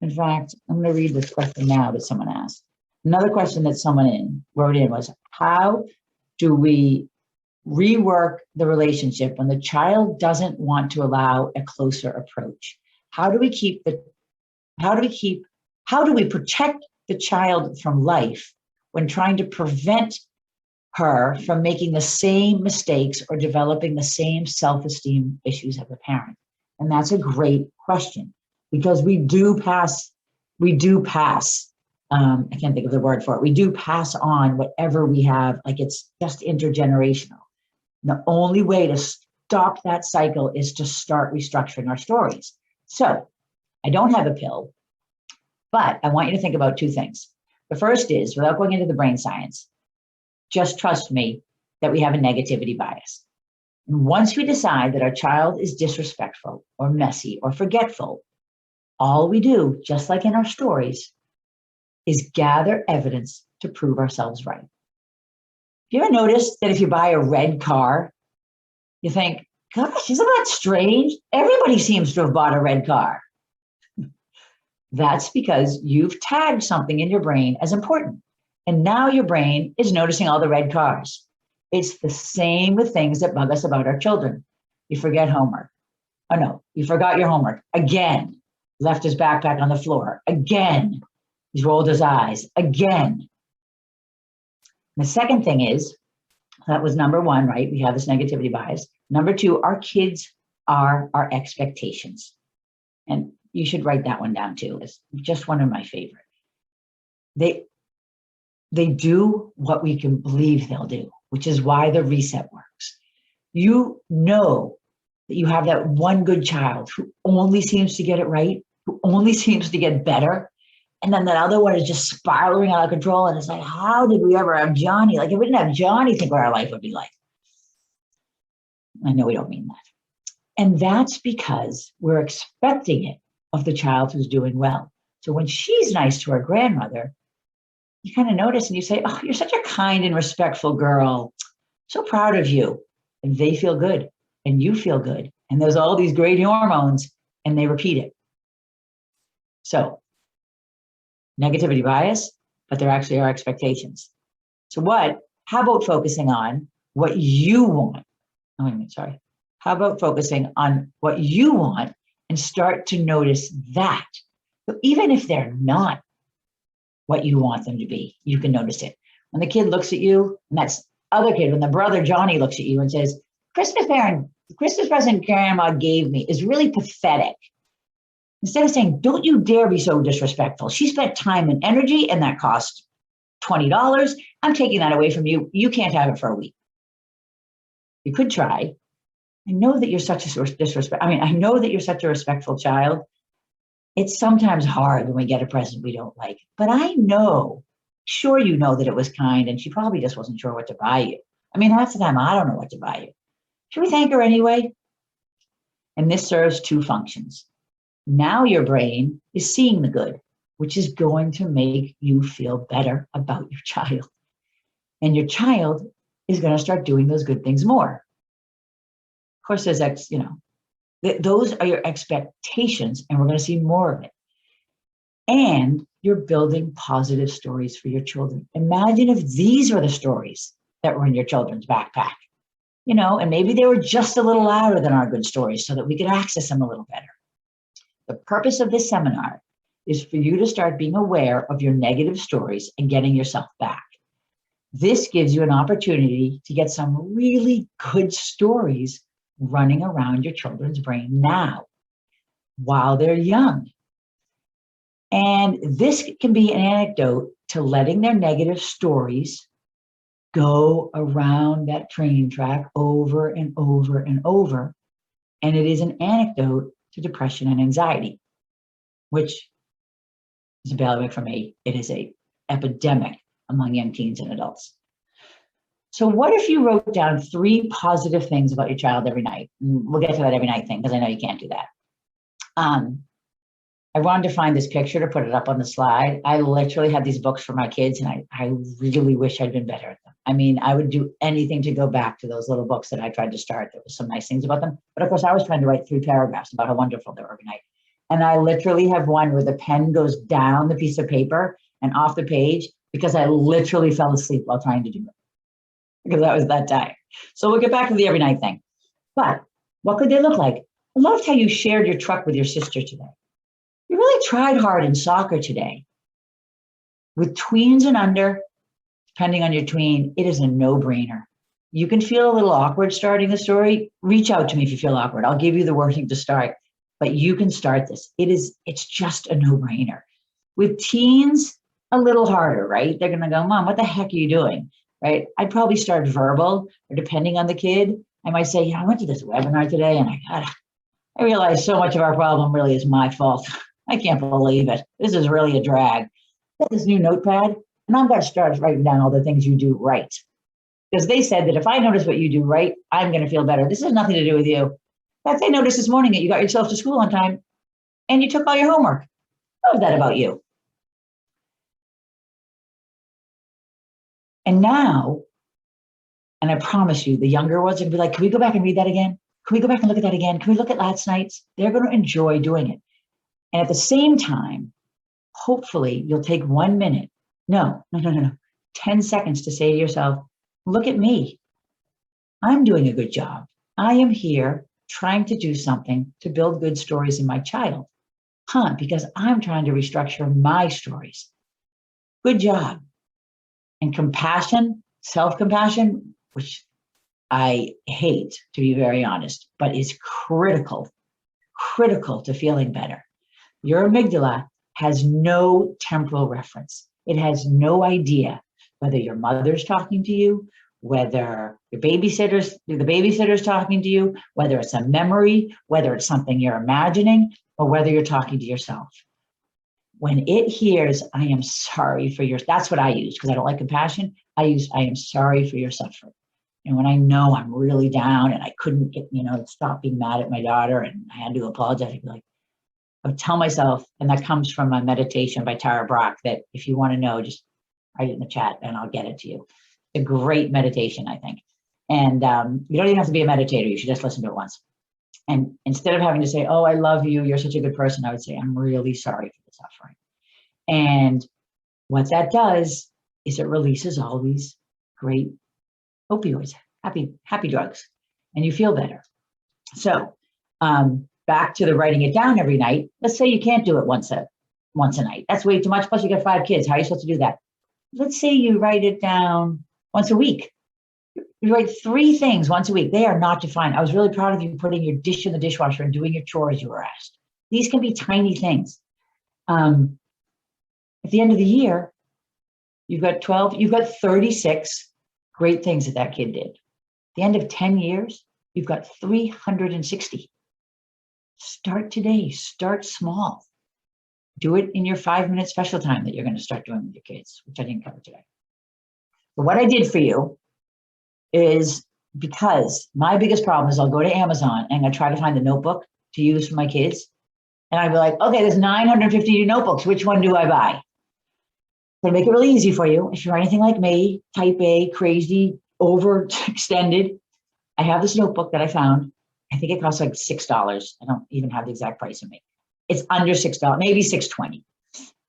In fact, I'm going to read this question now that someone asked. Another question that someone wrote in was, how do we rework the relationship when the child doesn't want to allow a closer approach? How do we protect the child from life when trying to prevent her from making the same mistakes or developing the same self-esteem issues as a parent? And that's a great question because we do pass, I can't think of the word for it. We do pass on whatever we have, like it's just intergenerational. The only way to stop that cycle is to start restructuring our stories. So I don't have a pill, but I want you to think about two things. The first is, without going into the brain science, just trust me that we have a negativity bias. And once we decide that our child is disrespectful or messy or forgetful, all we do, just like in our stories, is gather evidence to prove ourselves right. You ever notice that if you buy a red car, you think, gosh, isn't that strange? Everybody seems to have bought a red car. That's because you've tagged something in your brain as important. And now your brain is noticing all the red cars. It's the same with things that bug us about our children. You forget homework. Oh no, you forgot your homework. Again, left his backpack on the floor. Again, he's rolled his eyes. Again. And the second thing is, that was number one, right? We have this negativity bias. Number two, our kids are our expectations. And you should write that one down too. It's just one of my favorite. They do what we can believe they'll do, which is why the reset works. You know that you have that one good child who only seems to get it right, who only seems to get better. And then that other one is just spiraling out of control. And it's like, how did we ever have Johnny? Like, if we didn't have Johnny, think what our life would be like. I know we don't mean that. And that's because we're expecting it of the child who's doing well. So when she's nice to her grandmother, you kind of notice and you say, oh, you're such a kind and respectful girl. So proud of you. And they feel good and you feel good. And there's all these great hormones and they repeat it. So negativity bias, but they're actually our expectations. So how about focusing on what you want? How about focusing on what you want and start to notice that? So even if they're not what you want them to be, you can notice it. When the kid looks at you, and that's other kid, when the brother Johnny looks at you and says, the Christmas present grandma gave me is really pathetic. Instead of saying, don't you dare be so disrespectful. She spent time and energy and that cost $20. I'm taking that away from you. You can't have it for a week. You could try. I know that you're such a I know that you're such a respectful child. It's sometimes hard when we get a present we don't like, but I know, sure you know that it was kind and she probably just wasn't sure what to buy you. I mean, half the time I don't know what to buy you. Should we thank her anyway? And this serves two functions. Now your brain is seeing the good, which is going to make you feel better about your child. And your child is going to start doing those good things more. Of course, those are your expectations, and we're going to see more of it. And you're building positive stories for your children. Imagine if these were the stories that were in your children's backpack, and maybe they were just a little louder than our good stories so that we could access them a little better. The purpose of this seminar is for you to start being aware of your negative stories and getting yourself back. This gives you an opportunity to get some really good stories running around your children's brain now. while they're young. And this can be an anecdote to letting their negative stories go around that train track over and over and over. And it is an anecdote to depression and anxiety, which is a bailiwick for me. It is an epidemic among young teens and adults. So what if you wrote down 3 positive things about your child every night? We'll get to that every night thing, because I know you can't do that. I wanted to find this picture to put it up on the slide. I literally had these books for my kids, and I really wish I'd been better at them. I mean, I would do anything to go back to those little books that I tried to start. There was some nice things about them. But of course, I was trying to write 3 paragraphs about how wonderful they were every night. And I literally have one where the pen goes down the piece of paper and off the page, because I literally fell asleep while trying to do it, because I was that tired. So we'll get back to the every night thing. But what could they look like? I loved how you shared your truck with your sister today. You really tried hard in soccer today. With tweens and under, depending on your tween, it is a no-brainer. You can feel a little awkward starting the story. Reach out to me if you feel awkward. I'll give you the wording to start, but you can start this. It's just a no-brainer. With teens, a little harder, right? They're gonna go, Mom, what the heck are you doing? Right? I'd probably start verbal, or depending on the kid, I might say, I went to this webinar today and I realized so much of our problem really is my fault. I can't believe it. This is really a drag. Got this new notepad, and I'm going to start writing down all the things you do right. Because they said that if I notice what you do right, I'm going to feel better. This has nothing to do with you. In fact, they noticed this morning that you got yourself to school on time and you took all your homework. What was that about you? And now, and I promise you, the younger ones are going to be like, can we go back and read that again? Can we go back and look at that again? Can we look at last night's? They're going to enjoy doing it. And at the same time, hopefully you'll take 1 minute, 10 seconds to say to yourself, look at me. I'm doing a good job. I am here trying to do something to build good stories in my child. Because I'm trying to restructure my stories. Good job. And compassion, self-compassion, which I hate, to be very honest, but is critical to feeling better. Your amygdala has no temporal reference. It has no idea whether your mother's talking to you, whether the babysitter's talking to you, whether it's a memory, whether it's something you're imagining, or whether you're talking to yourself. When it hears, I am sorry for your, that's what I use, because I don't like compassion. I use, I am sorry for your suffering. And when I know I'm really down and I couldn't get, stop being mad at my daughter and I had to apologize, I'd be like, I would tell myself, and that comes from a meditation by Tara Brach, that if you want to know, just write it in the chat and I'll get it to you. It's a great meditation, I think. And you don't even have to be a meditator. You should just listen to it once. And instead of having to say, oh, I love you, you're such a good person, I would say, I'm really sorry for the suffering. And what that does is it releases all these great opioids, happy drugs, and you feel better. So back to the writing it down every night. Let's say you can't do it once a night. That's way too much. Plus you got 5 kids. How are you supposed to do that? Let's say you write it down once a week. You write 3 things once a week. They are not defined. I was really proud of you putting your dish in the dishwasher and doing your chores you were asked. These can be tiny things. At the end of the year, you've got 36 great things that kid did. At the end of 10 years, you've got 360. Start today, start small. Do it in your 5-minute special time that you're going to start doing with your kids, which I didn't cover today. But what I did for you is, because my biggest problem is I'll go to Amazon and I try to find the notebook to use for my kids. And I'd be like, okay, there's 950 new notebooks. Which one do I buy? To make it really easy for you, if you're anything like me, type A, crazy, overextended, I have this notebook that I found. I think it costs like $6. I don't even have the exact price of me. It's under $6, maybe $6.20.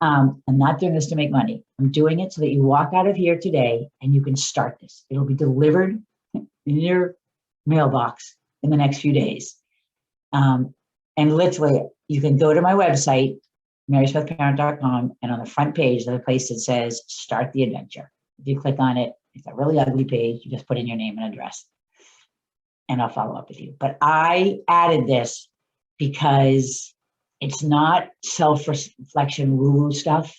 I'm not doing this to make money. I'm doing it so that you walk out of here today and you can start this. It'll be delivered in your mailbox in the next few days. And literally, you can go to my website, marysmithparent.com, and on the front page, there's a place that says start the adventure. If you click on it, it's a really ugly page. You just put in your name and address, and I'll follow up with you. But I added this because It's not self-reflection woo-woo stuff.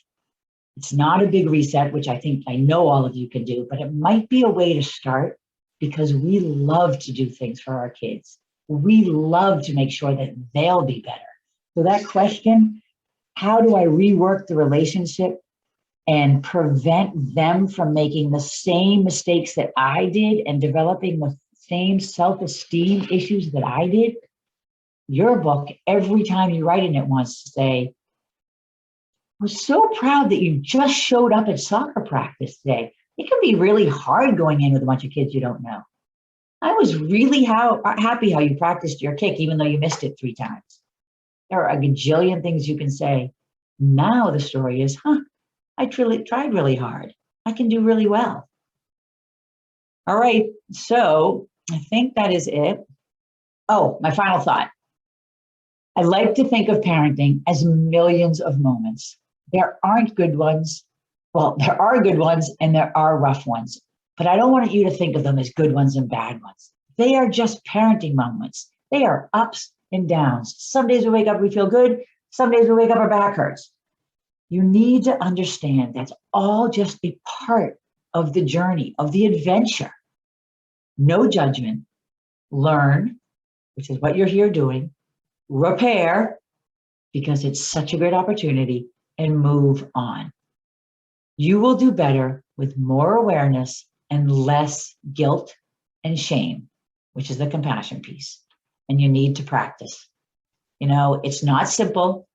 It's not a big reset, which I know all of you can do, but it might be a way to start because we love to do things for our kids. We love to make sure that they'll be better. So that question, how do I rework the relationship and prevent them from making the same mistakes that I did and developing the same self-esteem issues that I did? Your book, every time you write in it, wants to say, I was so proud that you just showed up at soccer practice today. It can be really hard going in with a bunch of kids you don't know. I was really happy how you practiced your kick, even though you missed it 3 times. There are a gajillion things you can say. Now the story is, I truly tried really hard. I can do really well. All right, so I think that is it. Oh, my final thought. I like to think of parenting as millions of moments. There aren't good ones. Well, there are good ones and there are rough ones, but I don't want you to think of them as good ones and bad ones. They are just parenting moments. They are ups and downs. Some days we wake up, we feel good. Some days we wake up, our back hurts. You need to understand that's all just a part of the journey, of the adventure. No judgment. Learn, which is what you're here doing. Repair, because it's such a great opportunity, and move on. You will do better with more awareness and less guilt and shame, which is the compassion piece. And you need to practice. You know, it's not simple.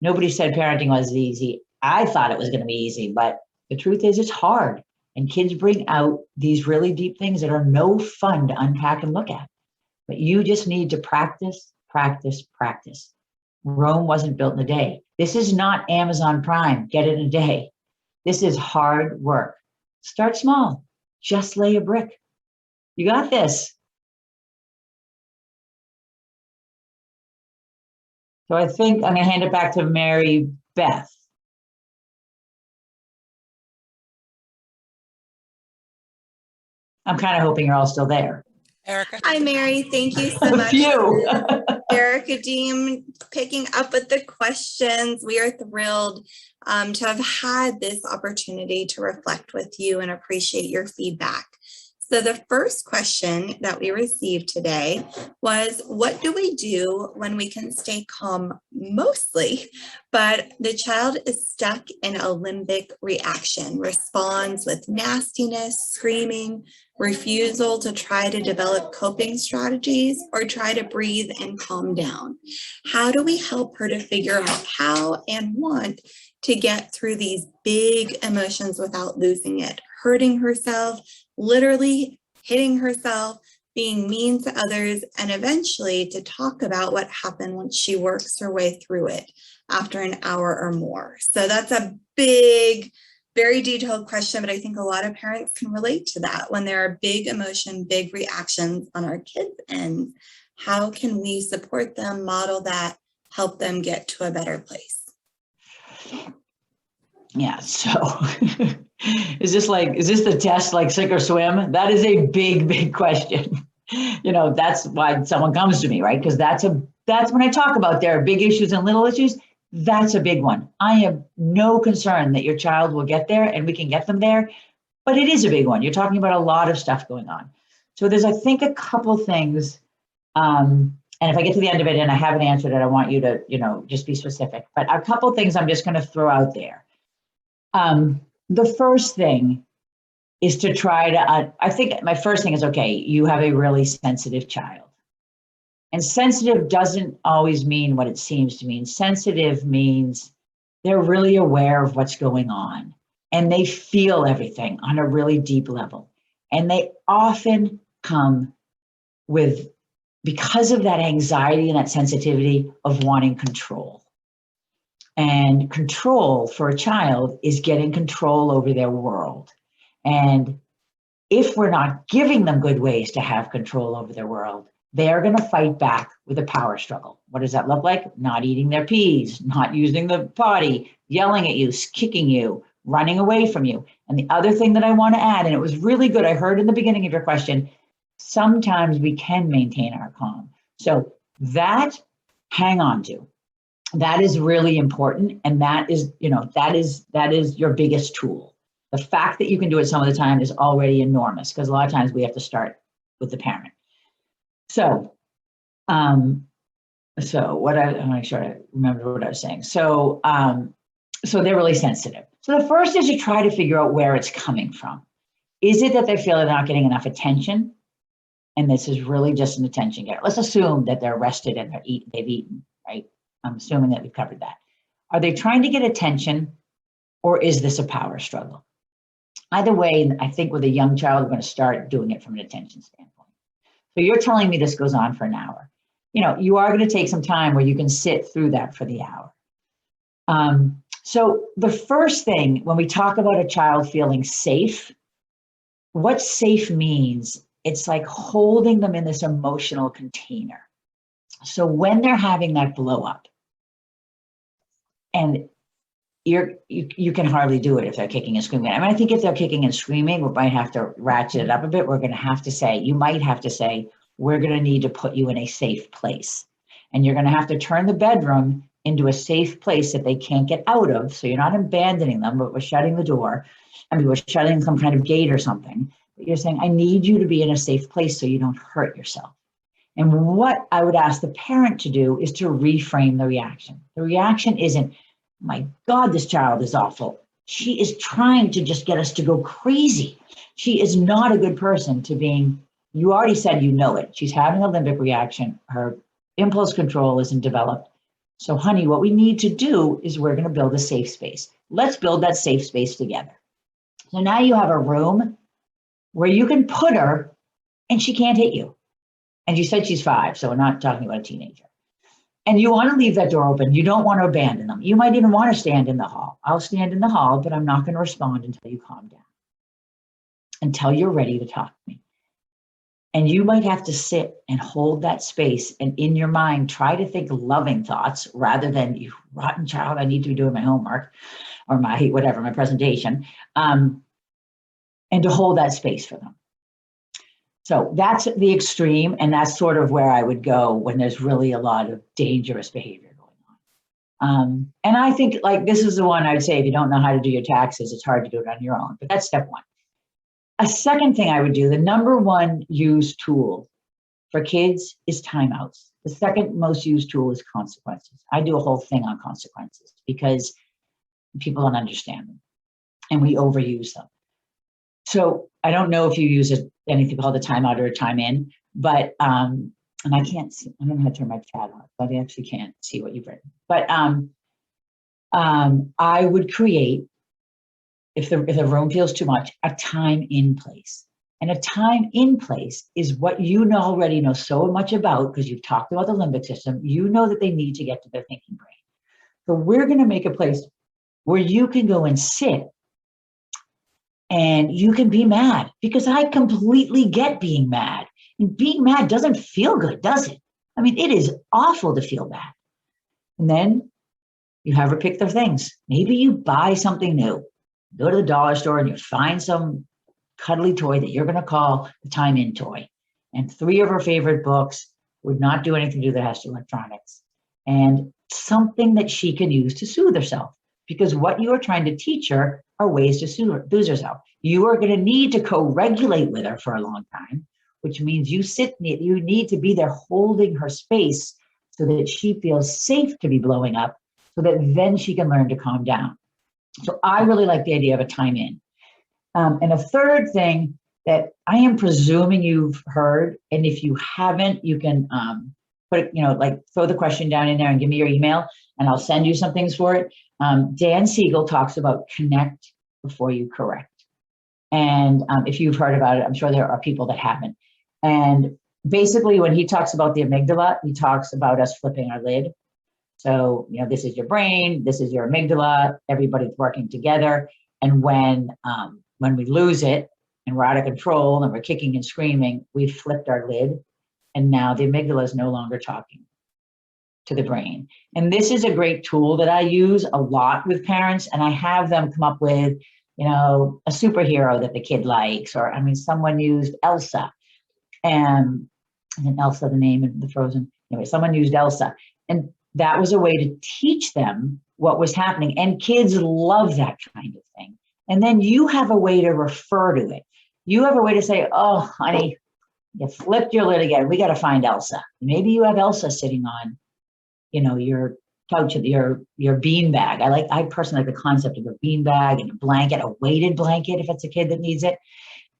Nobody said parenting was easy. I thought it was going to be easy, but the truth is it's hard. And kids bring out these really deep things that are no fun to unpack and look at. But you just need to practice, practice, practice. Rome wasn't built in a day. This is not Amazon Prime, get it in a day. This is hard work. Start small, just lay a brick. You got this. So I think I'm gonna hand it back to Mary Beth. I'm kind of hoping you're all still there.
Erica.
Hi, Mary. Thank you so
A
much.
few.
Erica Deem picking up with the questions. We are thrilled to have had this opportunity to reflect with you and appreciate your feedback. So the first question that we received today was, what do we do when we can stay calm mostly, but the child is stuck in a limbic reaction, responds with nastiness, screaming, refusal to try to develop coping strategies or try to breathe and calm down? How do we help her to figure out how and want to get through these big emotions without losing it, hurting herself, literally hitting herself, being mean to others, and eventually to talk about what happened once she works her way through it after an hour or more? So that's a big, very detailed question, but I think a lot of parents can relate to that. When there are big emotion, big reactions on our kids' ends, how can we support them, model that, help them get to a better place?
Yeah, so is this the test like sink or swim? That is a big, big question. You know, that's why someone comes to me, right? Because that's when I talk about there are big issues and little issues. That's a big one. I have no concern that your child will get there and we can get them there, but it is a big one. You're talking about a lot of stuff going on. So there's, I think, a couple things, and if I get to the end of it and I haven't answered it, I want you to, you know, just be specific, but a couple things I'm just going to throw out there. The first thing is to try to, I think my first thing is, okay, you have a really sensitive child. And sensitive doesn't always mean what it seems to mean. Sensitive means they're really aware of what's going on and they feel everything on a really deep level. And they often come with, because of that anxiety and that sensitivity, of wanting control. And control for a child is getting control over their world. And if we're not giving them good ways to have control over their world, they are going to fight back with a power struggle. What does that look like? Not eating their peas, not using the potty, yelling at you, kicking you, running away from you. And the other thing that I want to add, and it was really good, I heard in the beginning of your question, sometimes we can maintain our calm. So that, hang on to. That is really important. And that is, that is your biggest tool. The fact that you can do it some of the time is already enormous, because a lot of times we have to start with the parent. So, I'm make sure I remember what I was saying. So they're really sensitive. So the first is to try to figure out where it's coming from. Is it that they feel they're not getting enough attention? And this is really just an attention getter. Let's assume that they're rested and they've eaten, right? I'm assuming that we've covered that. Are they trying to get attention, or is this a power struggle? Either way, I think with a young child, we're going to start doing it from an attention standpoint. So you're telling me this goes on for an hour. You are going to take some time where you can sit through that for the hour. So the first thing, when we talk about a child feeling safe, what safe means, it's like holding them in this emotional container. So when they're having that blow up, and you can hardly do it if they're kicking and screaming. I mean, I think if they're kicking and screaming, we might have to ratchet it up a bit. You might have to say, we're going to need to put you in a safe place. And you're going to have to turn the bedroom into a safe place that they can't get out of. So you're not abandoning them, but we're shutting the door. I mean, we're shutting some kind of gate or something. But you're saying, I need you to be in a safe place so you don't hurt yourself. And what I would ask the parent to do is to reframe the reaction. The reaction isn't, my God, this child is awful. She is trying to just get us to go crazy. She is not a good person to being, you already said you know it. She's having a limbic reaction. Her impulse control isn't developed. So honey, what we need to do is we're going to build a safe space. Let's build that safe space together. So now you have a room where you can put her and she can't hit you. And you said she's 5, so we're not talking about a teenager. And you want to leave that door open. You don't want to abandon them. You might even want to stand in the hall. I'll stand in the hall, but I'm not going to respond until you calm down, until you're ready to talk to me. And you might have to sit and hold that space, and in your mind, try to think loving thoughts rather than, you rotten child, I need to be doing my homework or my presentation, and to hold that space for them. So that's the extreme, and that's sort of where I would go when there's really a lot of dangerous behavior going on. And I think like this is the one I would say, if you don't know how to do your taxes, it's hard to do it on your own, but that's step one. A second thing I would do, the number one used tool for kids is timeouts. The second most used tool is consequences. I do a whole thing on consequences because people don't understand them and we overuse them. So I don't know if you use anything called a timeout or a time in, but, and I can't see, I don't know how to turn my chat on, but I actually can't see what you've written. But I would create, if the room feels too much, a time in place. And a time in place is what you already know so much about, because you've talked about the limbic system. You know that they need to get to their thinking brain. So we're going to make a place where you can go and sit and you can be mad, because I completely get being mad. And being mad doesn't feel good, does it? I mean, it is awful to feel bad. And then you have her pick their things. Maybe you buy something new. Go to the dollar store and you find some cuddly toy that you're going to call the time in toy. And 3 of her favorite books would not do anything to do that has to electronics. And something that she can use to soothe herself. Because what you are trying to teach her are ways to soothe herself. You are going to need to co-regulate with her for a long time, which means you need to be there holding her space so that she feels safe to be blowing up, so that then she can learn to calm down. So I really like the idea of a time in. And a third thing that I am presuming you've heard, and if you haven't, you can put it, like throw the question down in there and give me your email, and I'll send you some things for it. Dan Siegel talks about connect before you correct. And if you've heard about it, I'm sure there are people that haven't. And basically when he talks about the amygdala, he talks about us flipping our lid. So, this is your brain, this is your amygdala, everybody's working together. And when we lose it and we're out of control and we're kicking and screaming, we've flipped our lid. And now the amygdala is no longer talking to the brain. And this is a great tool that I use a lot with parents, and I have them come up with, a superhero that the kid likes, or someone used Elsa, and Elsa, the name of the Frozen. Anyway, someone used Elsa, and that was a way to teach them what was happening. And kids love that kind of thing. And then you have a way to refer to it. You have a way to say, oh, honey, you flipped your lid again. We got to find Elsa. Maybe you have Elsa sitting on, your couch, your bean bag. I personally like the concept of a bean bag and a blanket, a weighted blanket if it's a kid that needs it.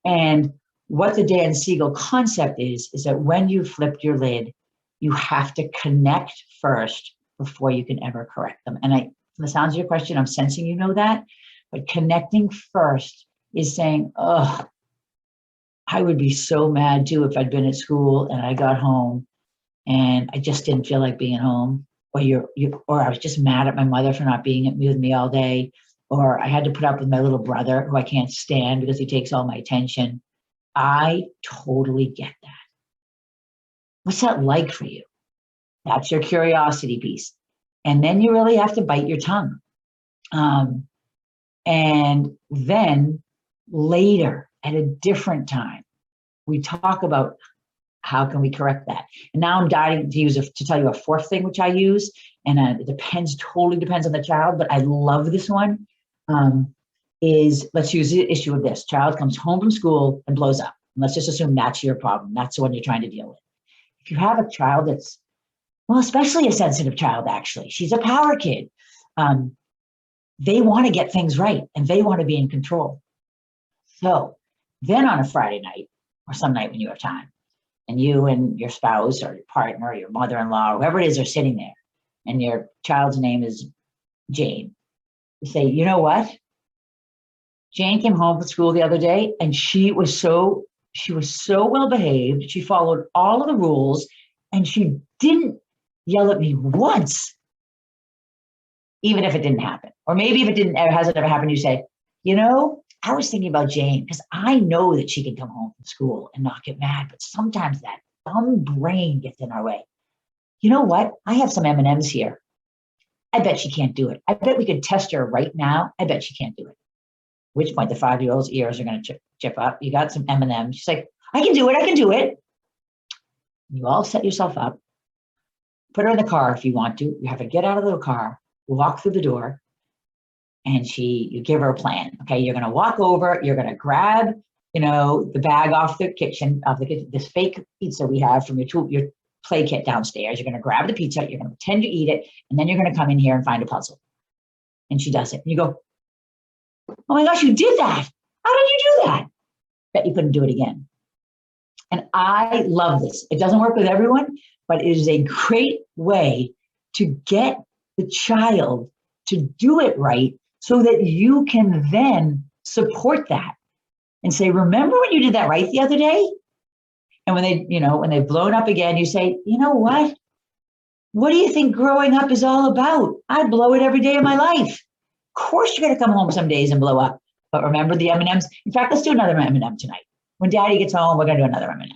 And what the Dan Siegel concept is that when you flipped your lid, you have to connect first before you can ever correct them. And from the sounds of your question, I'm sensing you know that, but connecting first is saying, oh, I would be so mad too if I'd been at school and I got home and I just didn't feel like being at home, or I was just mad at my mother for not being with me all day, or I had to put up with my little brother who I can't stand because he takes all my attention. I totally get that. What's that like for you? That's your curiosity piece. And then you really have to bite your tongue. And then later, at a different time, we talk about how can we correct that. And now I'm dying to tell you a fourth thing, which I use, and it totally depends on the child, but I love this one, is let's use the issue of this. Child comes home from school and blows up. And let's just assume that's your problem. That's the one you're trying to deal with. If you have a child that's, well, especially a sensitive child, actually, she's a power kid. They want to get things right and they want to be in control. So then on a Friday night or some night when you have time and you and your spouse or your partner or your mother-in-law, or whoever it is, are sitting there and your child's name is Jane, you say, you know what? Jane came home from school the other day and she was so well behaved. She followed all of the rules and she didn't yell at me once, even if it didn't happen. Or maybe if it hasn't ever happened, you say, I was thinking about Jane because I know that she can come home from school and not get mad, but sometimes that dumb brain gets in our way. You know what? I have some M&Ms here. I bet she can't do it. I bet we could test her right now. I bet she can't do it. At which point the 5-year-old's ears are going to chip up. You got some M&Ms. She's like, I can do it. I can do it. You all set yourself up. Put her in the car if you want to. You have to get out of the car, walk through the door, and you give her a plan. Okay, you're going to walk over. You're going to grab, the bag off the kitchen, this fake pizza we have from your play kit downstairs. You're going to grab the pizza. You're going to pretend you eat it, and then you're going to come in here and find a puzzle. And she does it. And you go, oh my gosh, you did that. How did you do that? Bet you couldn't do it again. And I love this. It doesn't work with everyone, but it is a great way to get the child to do it right so that you can then support that and say, remember when you did that right the other day? And when they've blown up again, you say, you know what? What do you think growing up is all about? I blow it every day of my life. Of course you're going to come home some days and blow up. But remember the M&Ms? In fact, let's do another M&M tonight. When Daddy gets home, we're going to do another M&M.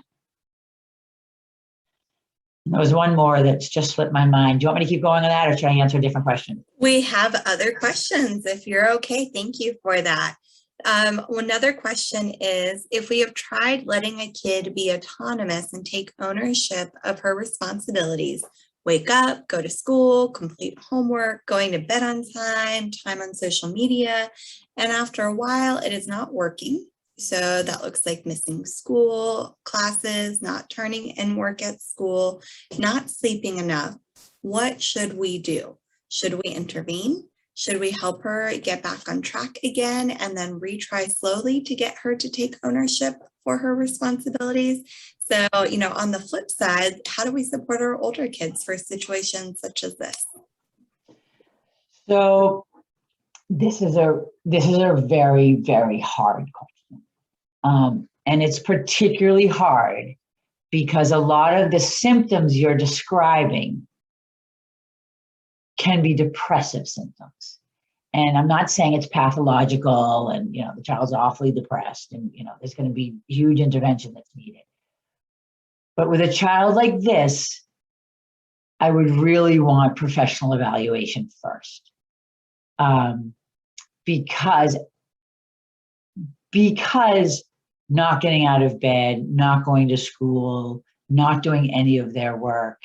There was one more that's just slipped my mind. Do you want me to keep going on that or should I answer a different question?
We have other questions if you're okay. Thank you for that. Another question is, if we have tried letting a kid be autonomous and take ownership of her responsibilities, wake up, go to school, complete homework, going to bed on time on social media, and after a while it is not working. So that looks like missing school classes, not turning in work at school, not sleeping enough. What should we do? Should we intervene? Should we help her get back on track again and then retry slowly to get her to take ownership for her responsibilities? So, on the flip side, how do we support our older kids for situations such as this?
So this is a very, very hard question. And it's particularly hard because a lot of the symptoms you're describing can be depressive symptoms. And I'm not saying it's pathological and, the child's awfully depressed and, there's going to be huge intervention that's needed. But with a child like this, I would really want professional evaluation first. Because not getting out of bed, not going to school, not doing any of their work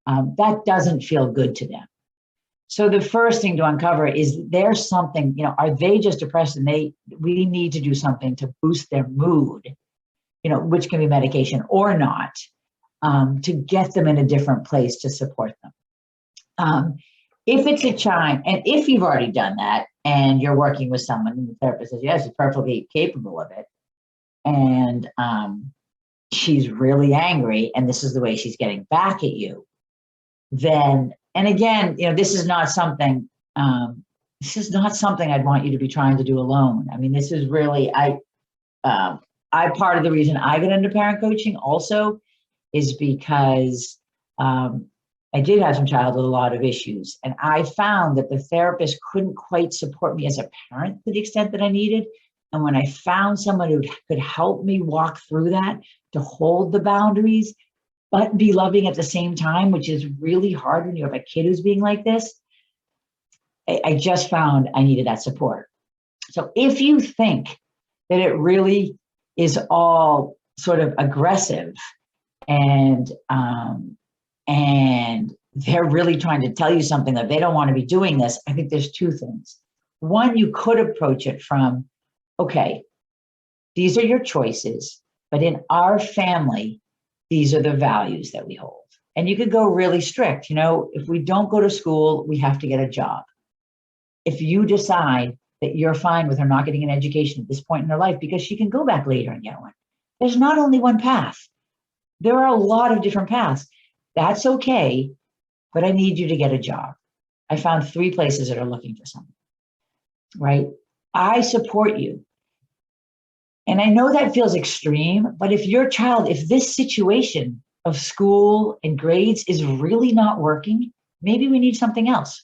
that doesn't feel good to them. So the first thing to uncover is there's something, are they just depressed and we need to do something to boost their mood, which can be medication or not, to get them in a different place to support them. If it's a child, and if you've already done that and you're working with someone and the therapist says, yes, she's perfectly capable of it, and she's really angry and this is the way she's getting back at you, then, and again, this is not something I'd want you to be trying to do alone. I mean, this is really, part of the reason I got into parent coaching also is because I did have some childhood with a lot of issues. And I found that the therapist couldn't quite support me as a parent to the extent that I needed. And when I found someone who could help me walk through that, to hold the boundaries, but be loving at the same time, which is really hard when you have a kid who's being like this, I just found I needed that support. So if you think that it really is all sort of aggressive and they're really trying to tell you something that they don't want to be doing this, I think there's two things. One, you could approach it from, okay, these are your choices, but in our family, these are the values that we hold. And you could go really strict. If we don't go to school, we have to get a job. If you decide that you're fine with her not getting an education at this point in her life because she can go back later and get one, there's not only one path. There are a lot of different paths. That's okay, but I need you to get a job. I found 3 places that are looking for someone, right? I support you. And I know that feels extreme, but if this situation of school and grades is really not working, maybe we need something else.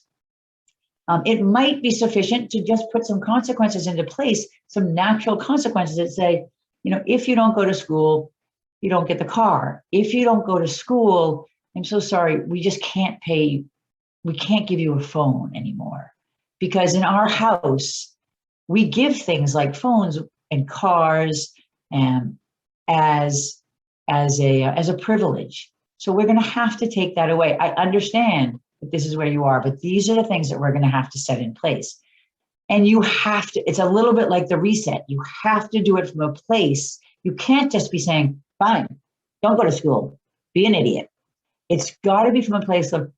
It might be sufficient to just put some consequences into place, some natural consequences that say, if you don't go to school, you don't get the car. If you don't go to school, I'm so sorry, we just can't pay, we can't give you a phone anymore. Because in our house, we give things like phones and cars and as a privilege. So we're going to have to take that away. I understand that this is where you are, but these are the things that we're going to have to set in place. And you have to, it's a little bit like the reset. You have to do it from a place. You can't just be saying, fine, don't go to school, be an idiot. It's got to be from a place of,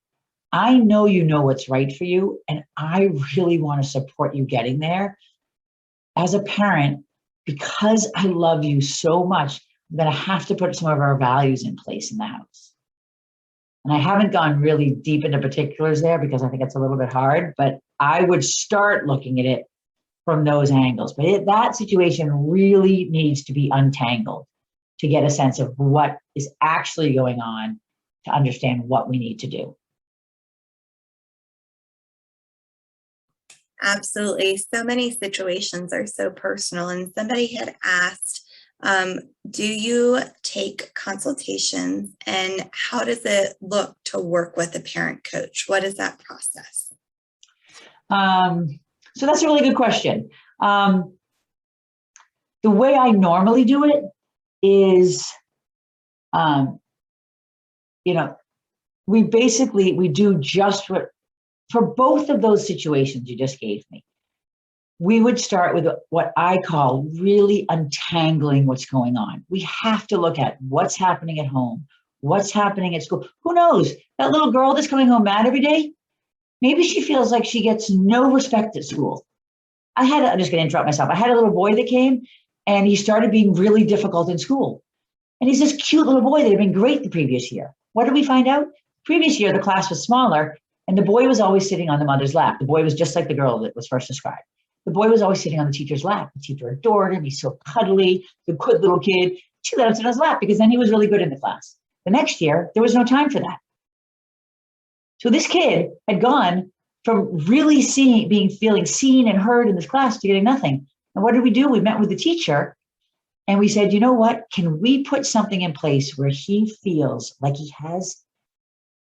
I know you know what's right for you, and I really want to support you getting there. As a parent, because I love you so much, I'm going to have to put some of our values in place in the house. And I haven't gone really deep into particulars there because I think it's a little bit hard, but I would start looking at it from those angles. But that situation really needs to be untangled to get a sense of what is actually going on, to understand what we need to do.
Absolutely. So many situations are so personal. And somebody had asked, do you take consultations and how does it look to work with a parent coach? What is that process?
So that's a really good question. The way I normally do it is, we do just what, for both of those situations you just gave me, we would start with what I call really untangling what's going on. We have to look at what's happening at home, what's happening at school. Who knows? That little girl that's coming home mad every day, maybe she feels like she gets no respect at school. I'm just going to interrupt myself. I had a little boy that came and he started being really difficult in school. And he's this cute little boy that had been great the previous year. What did we find out? Previous year, the class was smaller and the boy was always sitting on the mother's lap. The boy was just like the girl that was first described. The boy was always sitting on the teacher's lap. The teacher adored him. He's so cuddly, the good little kid. She let him sit on his lap because then he was really good in the class. The next year, there was no time for that. So this kid had gone from really feeling seen and heard in this class to getting nothing. And what did we do? We met with the teacher and we said, you know what? Can we put something in place where he feels like he has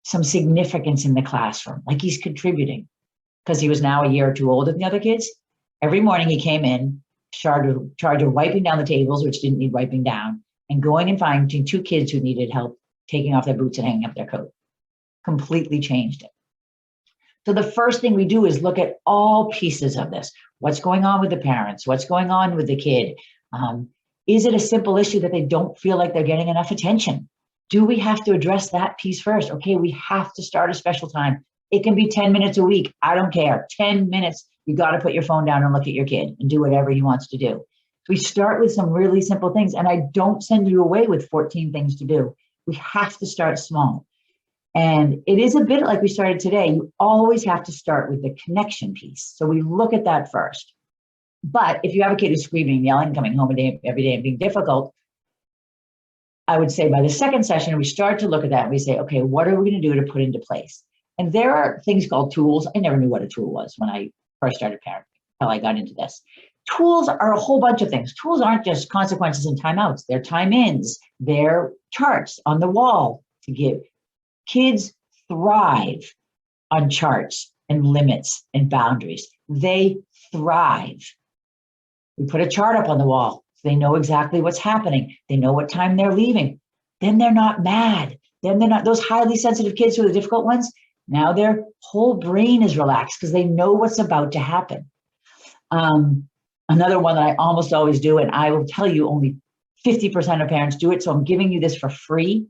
some significance in the classroom, like he's contributing? Because he was now a year or two older than the other kids. Every morning he came in, charged of wiping down the tables, which didn't need wiping down, and going and finding 2 kids who needed help taking off their boots and hanging up their coat. completely changed it. So the first thing we do is look at all pieces of this. What's going on with the parents? What's going on with the kid? Is it a simple issue that they don't feel like they're getting enough attention? Do we have to address that piece first? Okay, we have to start a special time. It can be 10 minutes a week. I don't care. 10 minutes, you got to put your phone down and look at your kid and do whatever he wants to do. So we start with some really simple things, and I don't send you away with 14 things to do. We have to start small. And it is a bit like we started today. You always have to start with the connection piece. So we look at that first. But if you have a kid who's screaming and yelling, coming home every day and being difficult, I would say by the second session, we start to look at that and we say, okay, what are we going to do to put into place? And there are things called tools. I never knew what a tool was when I first started parenting until I got into this. Tools are a whole bunch of things. Tools aren't just consequences and timeouts. They're time ins. They're charts on the wall to give. Kids thrive on charts and limits and boundaries. They thrive. We put a chart up on the wall so they know exactly what's happening. They know what time they're leaving. Then they're not mad. Then they're not, those highly sensitive kids who are the difficult ones, now their whole brain is relaxed because they know what's about to happen. Another one that I almost always do, and I will tell you only 50% of parents do it, so I'm giving you this for free.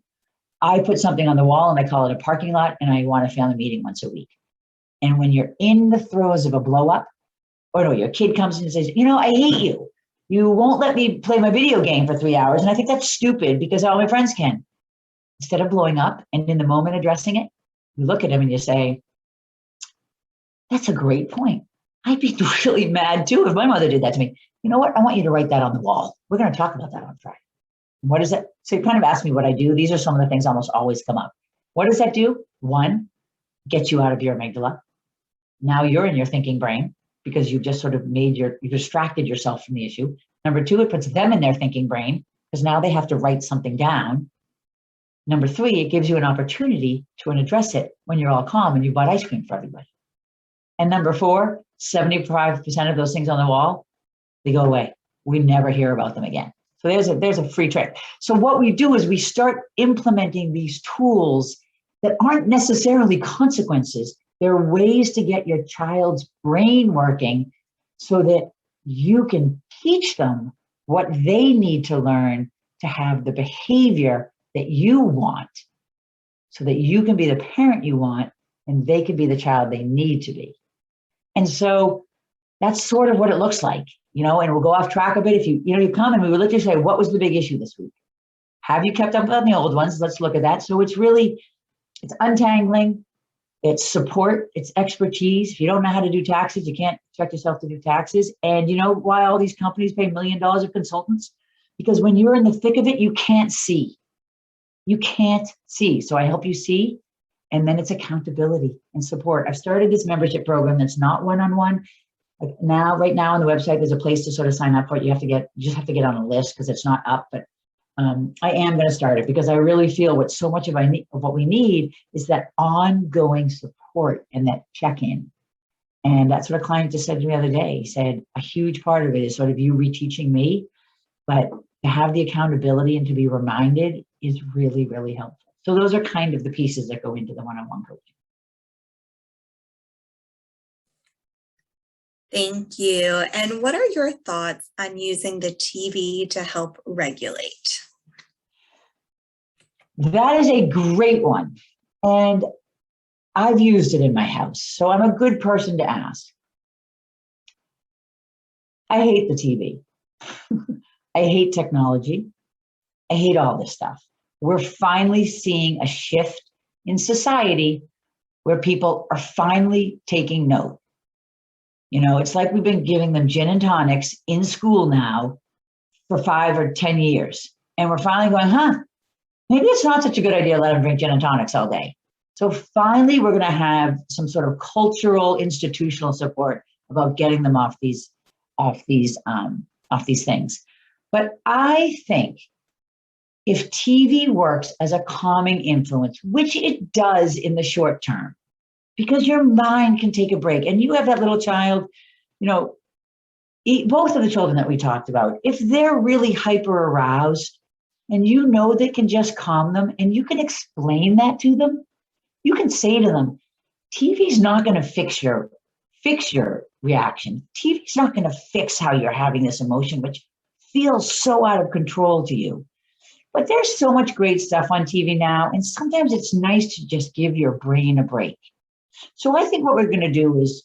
I put something on the wall and I call it a parking lot, and I want a family meeting once a week. And when you're in the throes of a blow up, or no, your kid comes in and says, you know, I hate you. You won't let me play my video game for 3 hours. And I think that's stupid because all my friends can. Instead of blowing up and in the moment addressing it, you look at him and you say, that's a great point. I'd be really mad too if my mother did that to me. You know what? I want you to write that on the wall. We're going to talk about that on Friday. What does that? So you kind of ask me what I do. These are some of the things almost always come up. What does that do? One, get you out of your amygdala. Now you're in your thinking brain because you've just sort of you distracted yourself from the issue. Number two, it puts them in their thinking brain because now they have to write something down. Number three, it gives you an opportunity to address it when you're all calm and you bought ice cream for everybody. And number four, 75% of those things on the wall, they go away. We never hear about them again. So there's a free trick. So what we do is we start implementing these tools that aren't necessarily consequences. They're ways to get your child's brain working so that you can teach them what they need to learn to have the behavior that you want so that you can be the parent you want and they can be the child they need to be. And so that's sort of what it looks like. And we'll go off track a bit. If you come and we will literally say, what was the big issue this week? Have you kept up on the old ones? Let's look at that. So it's untangling, it's support, it's expertise. If you don't know how to do taxes, you can't expect yourself to do taxes. And you know why all these companies pay $1 million of consultants? Because when you're in the thick of it, you can't see. You can't see. So I help you see. And then it's accountability and support. I've started this membership program that's not one-on-one. Right now on the website, there's a place to sort of sign up for it. You just have to get on a list because it's not up, but I am going to start it because I really feel so much of what we need is that ongoing support and that check-in. And that's what a client just said to me the other day. He said, a huge part of it is sort of you reteaching me, but to have the accountability and to be reminded is really, really helpful. So those are kind of the pieces that go into the one-on-one coaching.
Thank you. And what are your thoughts on using the TV to help regulate?
That is a great one. And I've used it in my house. So I'm a good person to ask. I hate the TV. I hate technology. I hate all this stuff. We're finally seeing a shift in society where people are finally taking note. It's like we've been giving them gin and tonics in school now for 5 or 10 years. And we're finally going, maybe it's not such a good idea to let them drink gin and tonics all day. So finally, we're going to have some sort of cultural, institutional support about getting them off these things. But I think if TV works as a calming influence, which it does in the short term, because your mind can take a break, and you have that little child, both of the children that we talked about, if they're really hyper aroused and they can just calm them and you can explain that to them, You can say to them, TV's not going to fix your reaction. TV's not going to fix how you're having this emotion, which feels so out of control to you. But there's so much great stuff on TV now, and sometimes it's nice to just give your brain a break. So I think what we're going to do is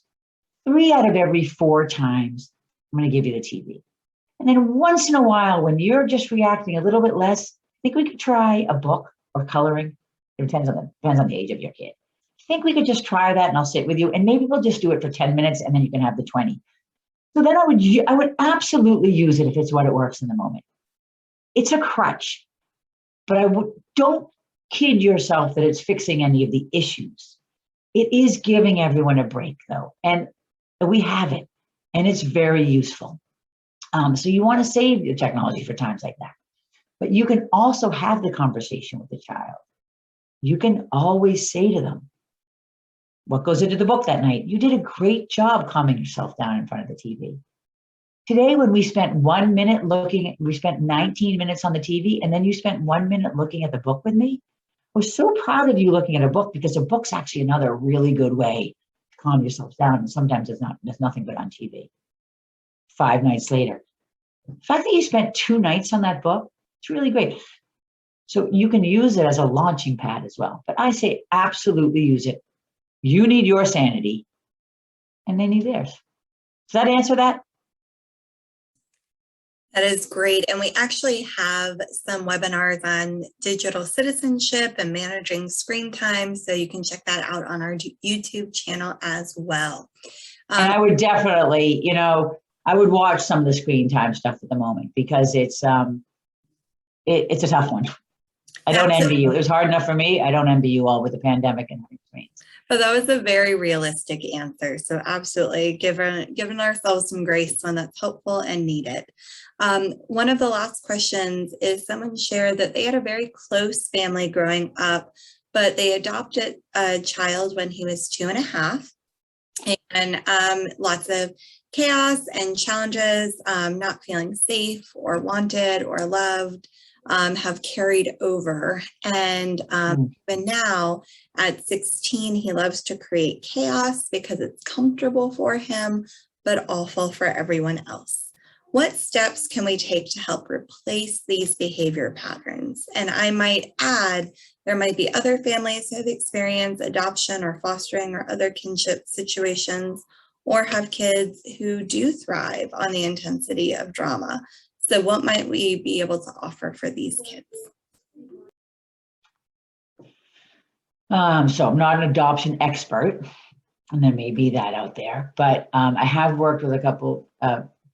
3 out of every 4 times, I'm going to give you the TV. And then once in a while, when you're just reacting a little bit less, I think we could try a book or coloring. It depends on the age of your kid. I think we could just try that, and I'll sit with you, and maybe we'll just do it for 10 minutes, and then you can have the 20. So then I would absolutely use it if it's what it works in the moment. It's a crutch. But don't kid yourself that it's fixing any of the issues. It is giving everyone a break, though, and we have it, and it's very useful. So you want to save your technology for times like that. But you can also have the conversation with the child. You can always say to them, what goes into the book that night? You did a great job calming yourself down in front of the TV. Today, when we spent 1 minute we spent 19 minutes on the TV, and then you spent 1 minute looking at the book with me. I was so proud of you looking at a book, because a book's actually another really good way to calm yourself down. And sometimes there's nothing good on TV. 5 nights later. The fact that you spent 2 nights on that book, it's really great. So you can use it as a launching pad as well. But I say absolutely use it. You need your sanity, and they need theirs. Does that answer that?
That is great. And we actually have some webinars on digital citizenship and managing screen time. So you can check that out on our YouTube channel as well.
And I would definitely, I would watch some of the screen time stuff at the moment, because it's a tough one. I don't envy you. It was hard enough for me. I don't envy you all with the pandemic and screens.
But that was a very realistic answer. So absolutely giving ourselves some grace when that's helpful and needed. One of the last questions is, someone shared that they had a very close family growing up, but they adopted a child when he was 2.5, and lots of chaos and challenges, not feeling safe or wanted or loved, have carried over. And even now at 16, he loves to create chaos because it's comfortable for him, but awful for everyone else. What steps can we take to help replace these behavior patterns? And I might add, there might be other families who have experienced adoption or fostering or other kinship situations, or have kids who do thrive on the intensity of drama. So what might we be able to offer for these kids?
So I'm not an adoption expert, and there may be that out there, but I have worked with a couple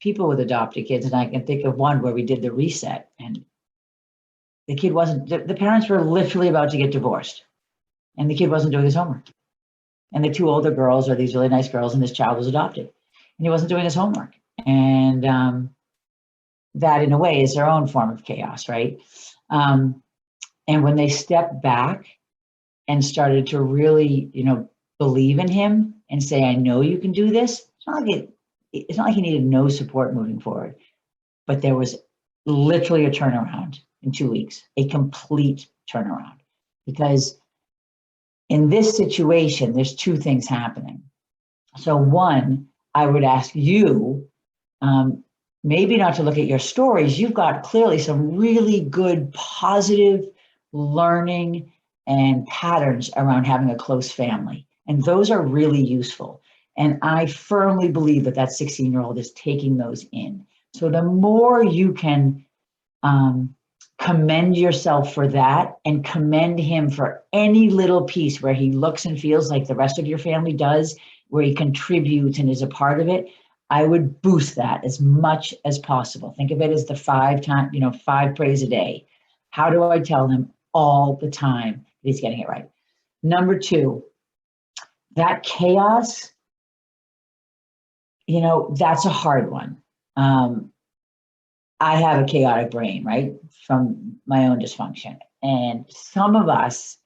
people with adopted kids, and I can think of one where we did the reset, and the kid the parents were literally about to get divorced, and the kid wasn't doing his homework. And the 2 older girls are these really nice girls, and this child was adopted, and he wasn't doing his homework. And that in a way is their own form of chaos, right? And when they stepped back and started to really, believe in him and say, I know you can do this. It's not like he needed no support moving forward, but there was literally a turnaround in 2 weeks, a complete turnaround. Because in this situation, there's 2 things happening. So one, I would ask you, maybe not to look at your stories. You've got clearly some really good, positive learning and patterns around having a close family. And those are really useful. And I firmly believe that 16-year-old is taking those in. So the more you can commend yourself for that, and commend him for any little piece where he looks and feels like the rest of your family does, where he contributes and is a part of it, I would boost that as much as possible. Think of it as the 5 praise a day. How do I tell him all the time that he's getting it right? Number 2, that chaos, that's a hard one. I have a chaotic brain, right, from my own dysfunction. And some of us,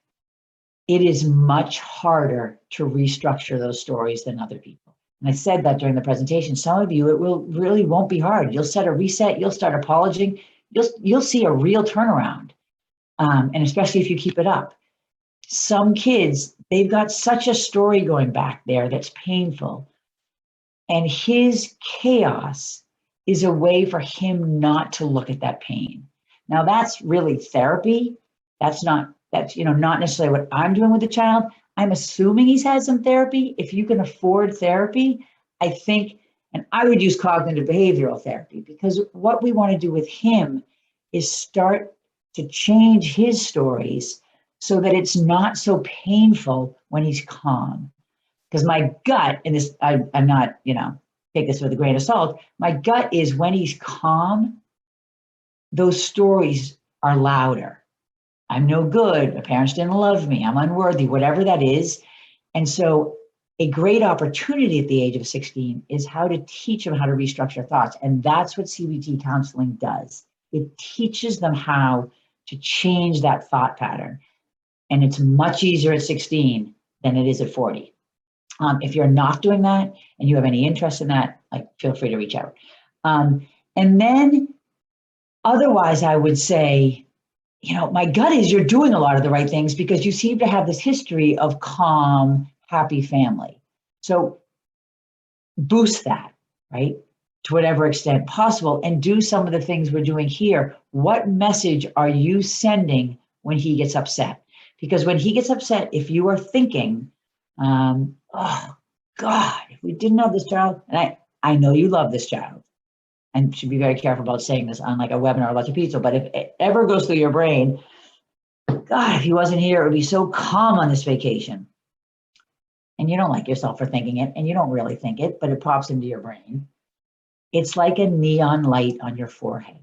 it is much harder to restructure those stories than other people. And I said that during the presentation. Some of you, it really won't be hard. You'll set a reset. You'll start apologizing. You'll see a real turnaround, and especially if you keep it up. some kids, they've got such a story going back there that's painful. And his chaos is a way for him not to look at that pain. Now that's really therapy. That's not necessarily what I'm doing with the child. I'm assuming he's had some therapy. If you can afford therapy, I think, and I would use cognitive behavioral therapy, because what we want to do with him is start to change his stories so that it's not so painful when he's calm. Because my gut, and this, I'm not, take this with a grain of salt, my gut is when he's calm, those stories are louder. I'm no good. My parents didn't love me. I'm unworthy, whatever that is. And so a great opportunity at the age of 16 is how to teach them how to restructure thoughts. And that's what CBT counseling does. It teaches them how to change that thought pattern. And it's much easier at 16 than it is at 40. If you're not doing that and you have any interest in that, feel free to reach out. And then otherwise, I would say, my gut is you're doing a lot of the right things because you seem to have this history of calm, happy family. So boost that, right, to whatever extent possible, and do some of the things we're doing here. What message are you sending when he gets upset? Because when he gets upset, if you are thinking, oh God, if we didn't have this child, and I know you love this child, and should be very careful about saying this on like a webinar like a pizza, but if it ever goes through your brain, God, if he wasn't here, it would be so calm on this vacation. And you don't like yourself for thinking it, and you don't really think it, but it pops into your brain. It's like a neon light on your forehead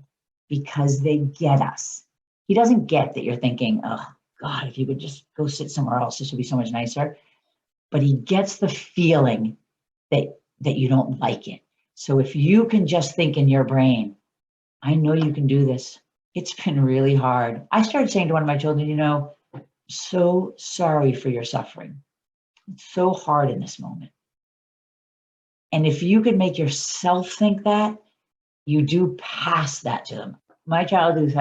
because they get us. He doesn't get that you're thinking, oh God, if you could just go sit somewhere else, this would be so much nicer. But he gets the feeling that you don't like it. So if you can just think in your brain, I know you can do this. It's been really hard. I started saying to one of my children, so sorry for your suffering. It's so hard in this moment. And if you could make yourself think that, you do pass that to them. My child who's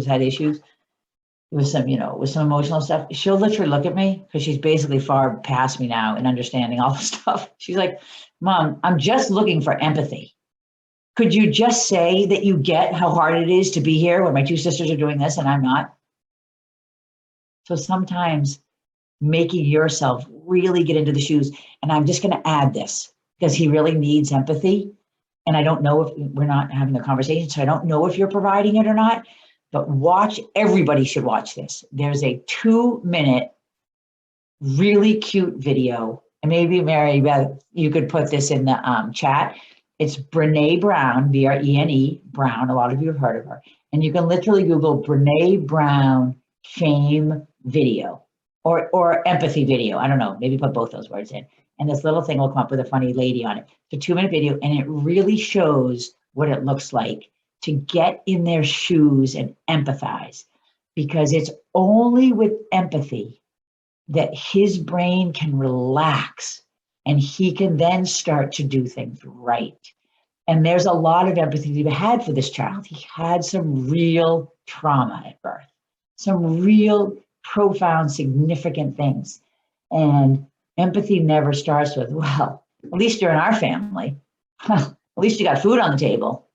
had issues with some emotional stuff, she'll literally look at me because she's basically far past me now in understanding all the stuff. She's like, Mom, I'm just looking for empathy. Could you just say that you get how hard it is to be here when my two sisters are doing this and I'm not? So sometimes making yourself really get into the shoes, and I'm just going to add this because he really needs empathy. And I don't know if we're not having a conversation, so I don't know if you're providing it or not, but everybody should watch this. There's a 2-minute, really cute video. And maybe Mary, you could put this in the chat. It's Brene Brown, Brene Brown. A lot of you have heard of her. And you can literally Google Brene Brown shame video or empathy video. I don't know, maybe put both those words in. And this little thing will come up with a funny lady on it. It's a 2-minute video, and it really shows what it looks like to get in their shoes and empathize. Because it's only with empathy that his brain can relax and he can then start to do things right. And there's a lot of empathy to be had for this child. He had some real trauma at birth, some real profound, significant things. And empathy never starts with, well, at least you're in our family. At least you got food on the table.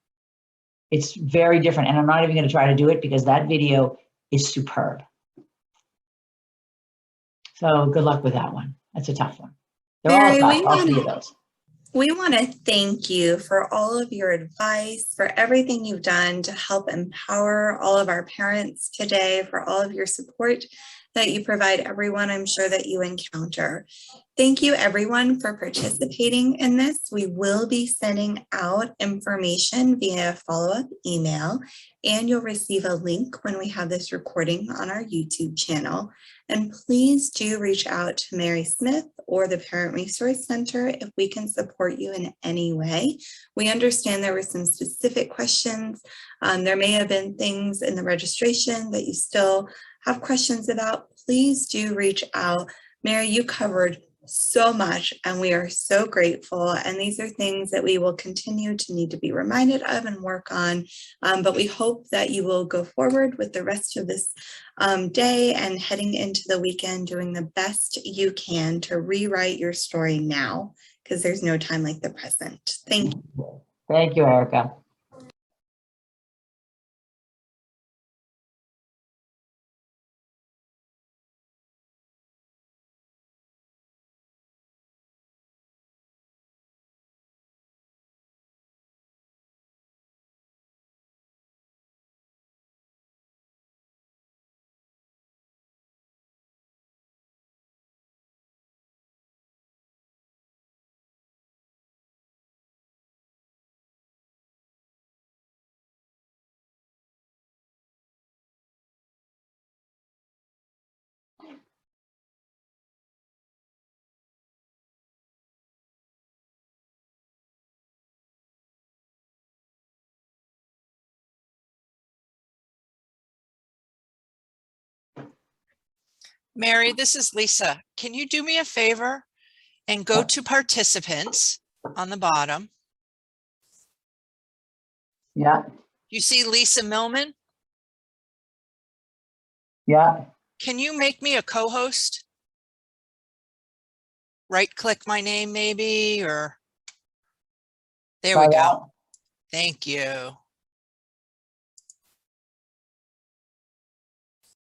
It's very different. And I'm not even going to try to do it because that video is superb. So good luck with that one. That's a tough one. They're all tough, all 3 of those.
We want to thank you for all of your advice, for everything you've done to help empower all of our parents today, for all of your support that you provide everyone I'm sure that you encounter. Thank you everyone for participating in this. We will be sending out information via follow-up email, and you'll receive a link when we have this recording on our YouTube channel. And please do reach out to Mary Smith or the Parent Resource Center if we can support you in any way. We understand there were some specific questions. There may have been things in the registration that you still have questions about. Please do reach out. Mary, you covered so much and we are so grateful. And these are things that we will continue to need to be reminded of and work on. But we hope that you will go forward with the rest of this day and heading into the weekend, doing the best you can to rewrite your story now, because there's no time like the present. Thank you.
Thank you, Erica.
Mary, this is Lisa. Can you do me a favor and go to participants on the bottom?
Yeah,
You see Lisa Millman?
yeah.
Can you make me a co-host? Right click my name maybe, or there we
Try
go.
that.
Thank you.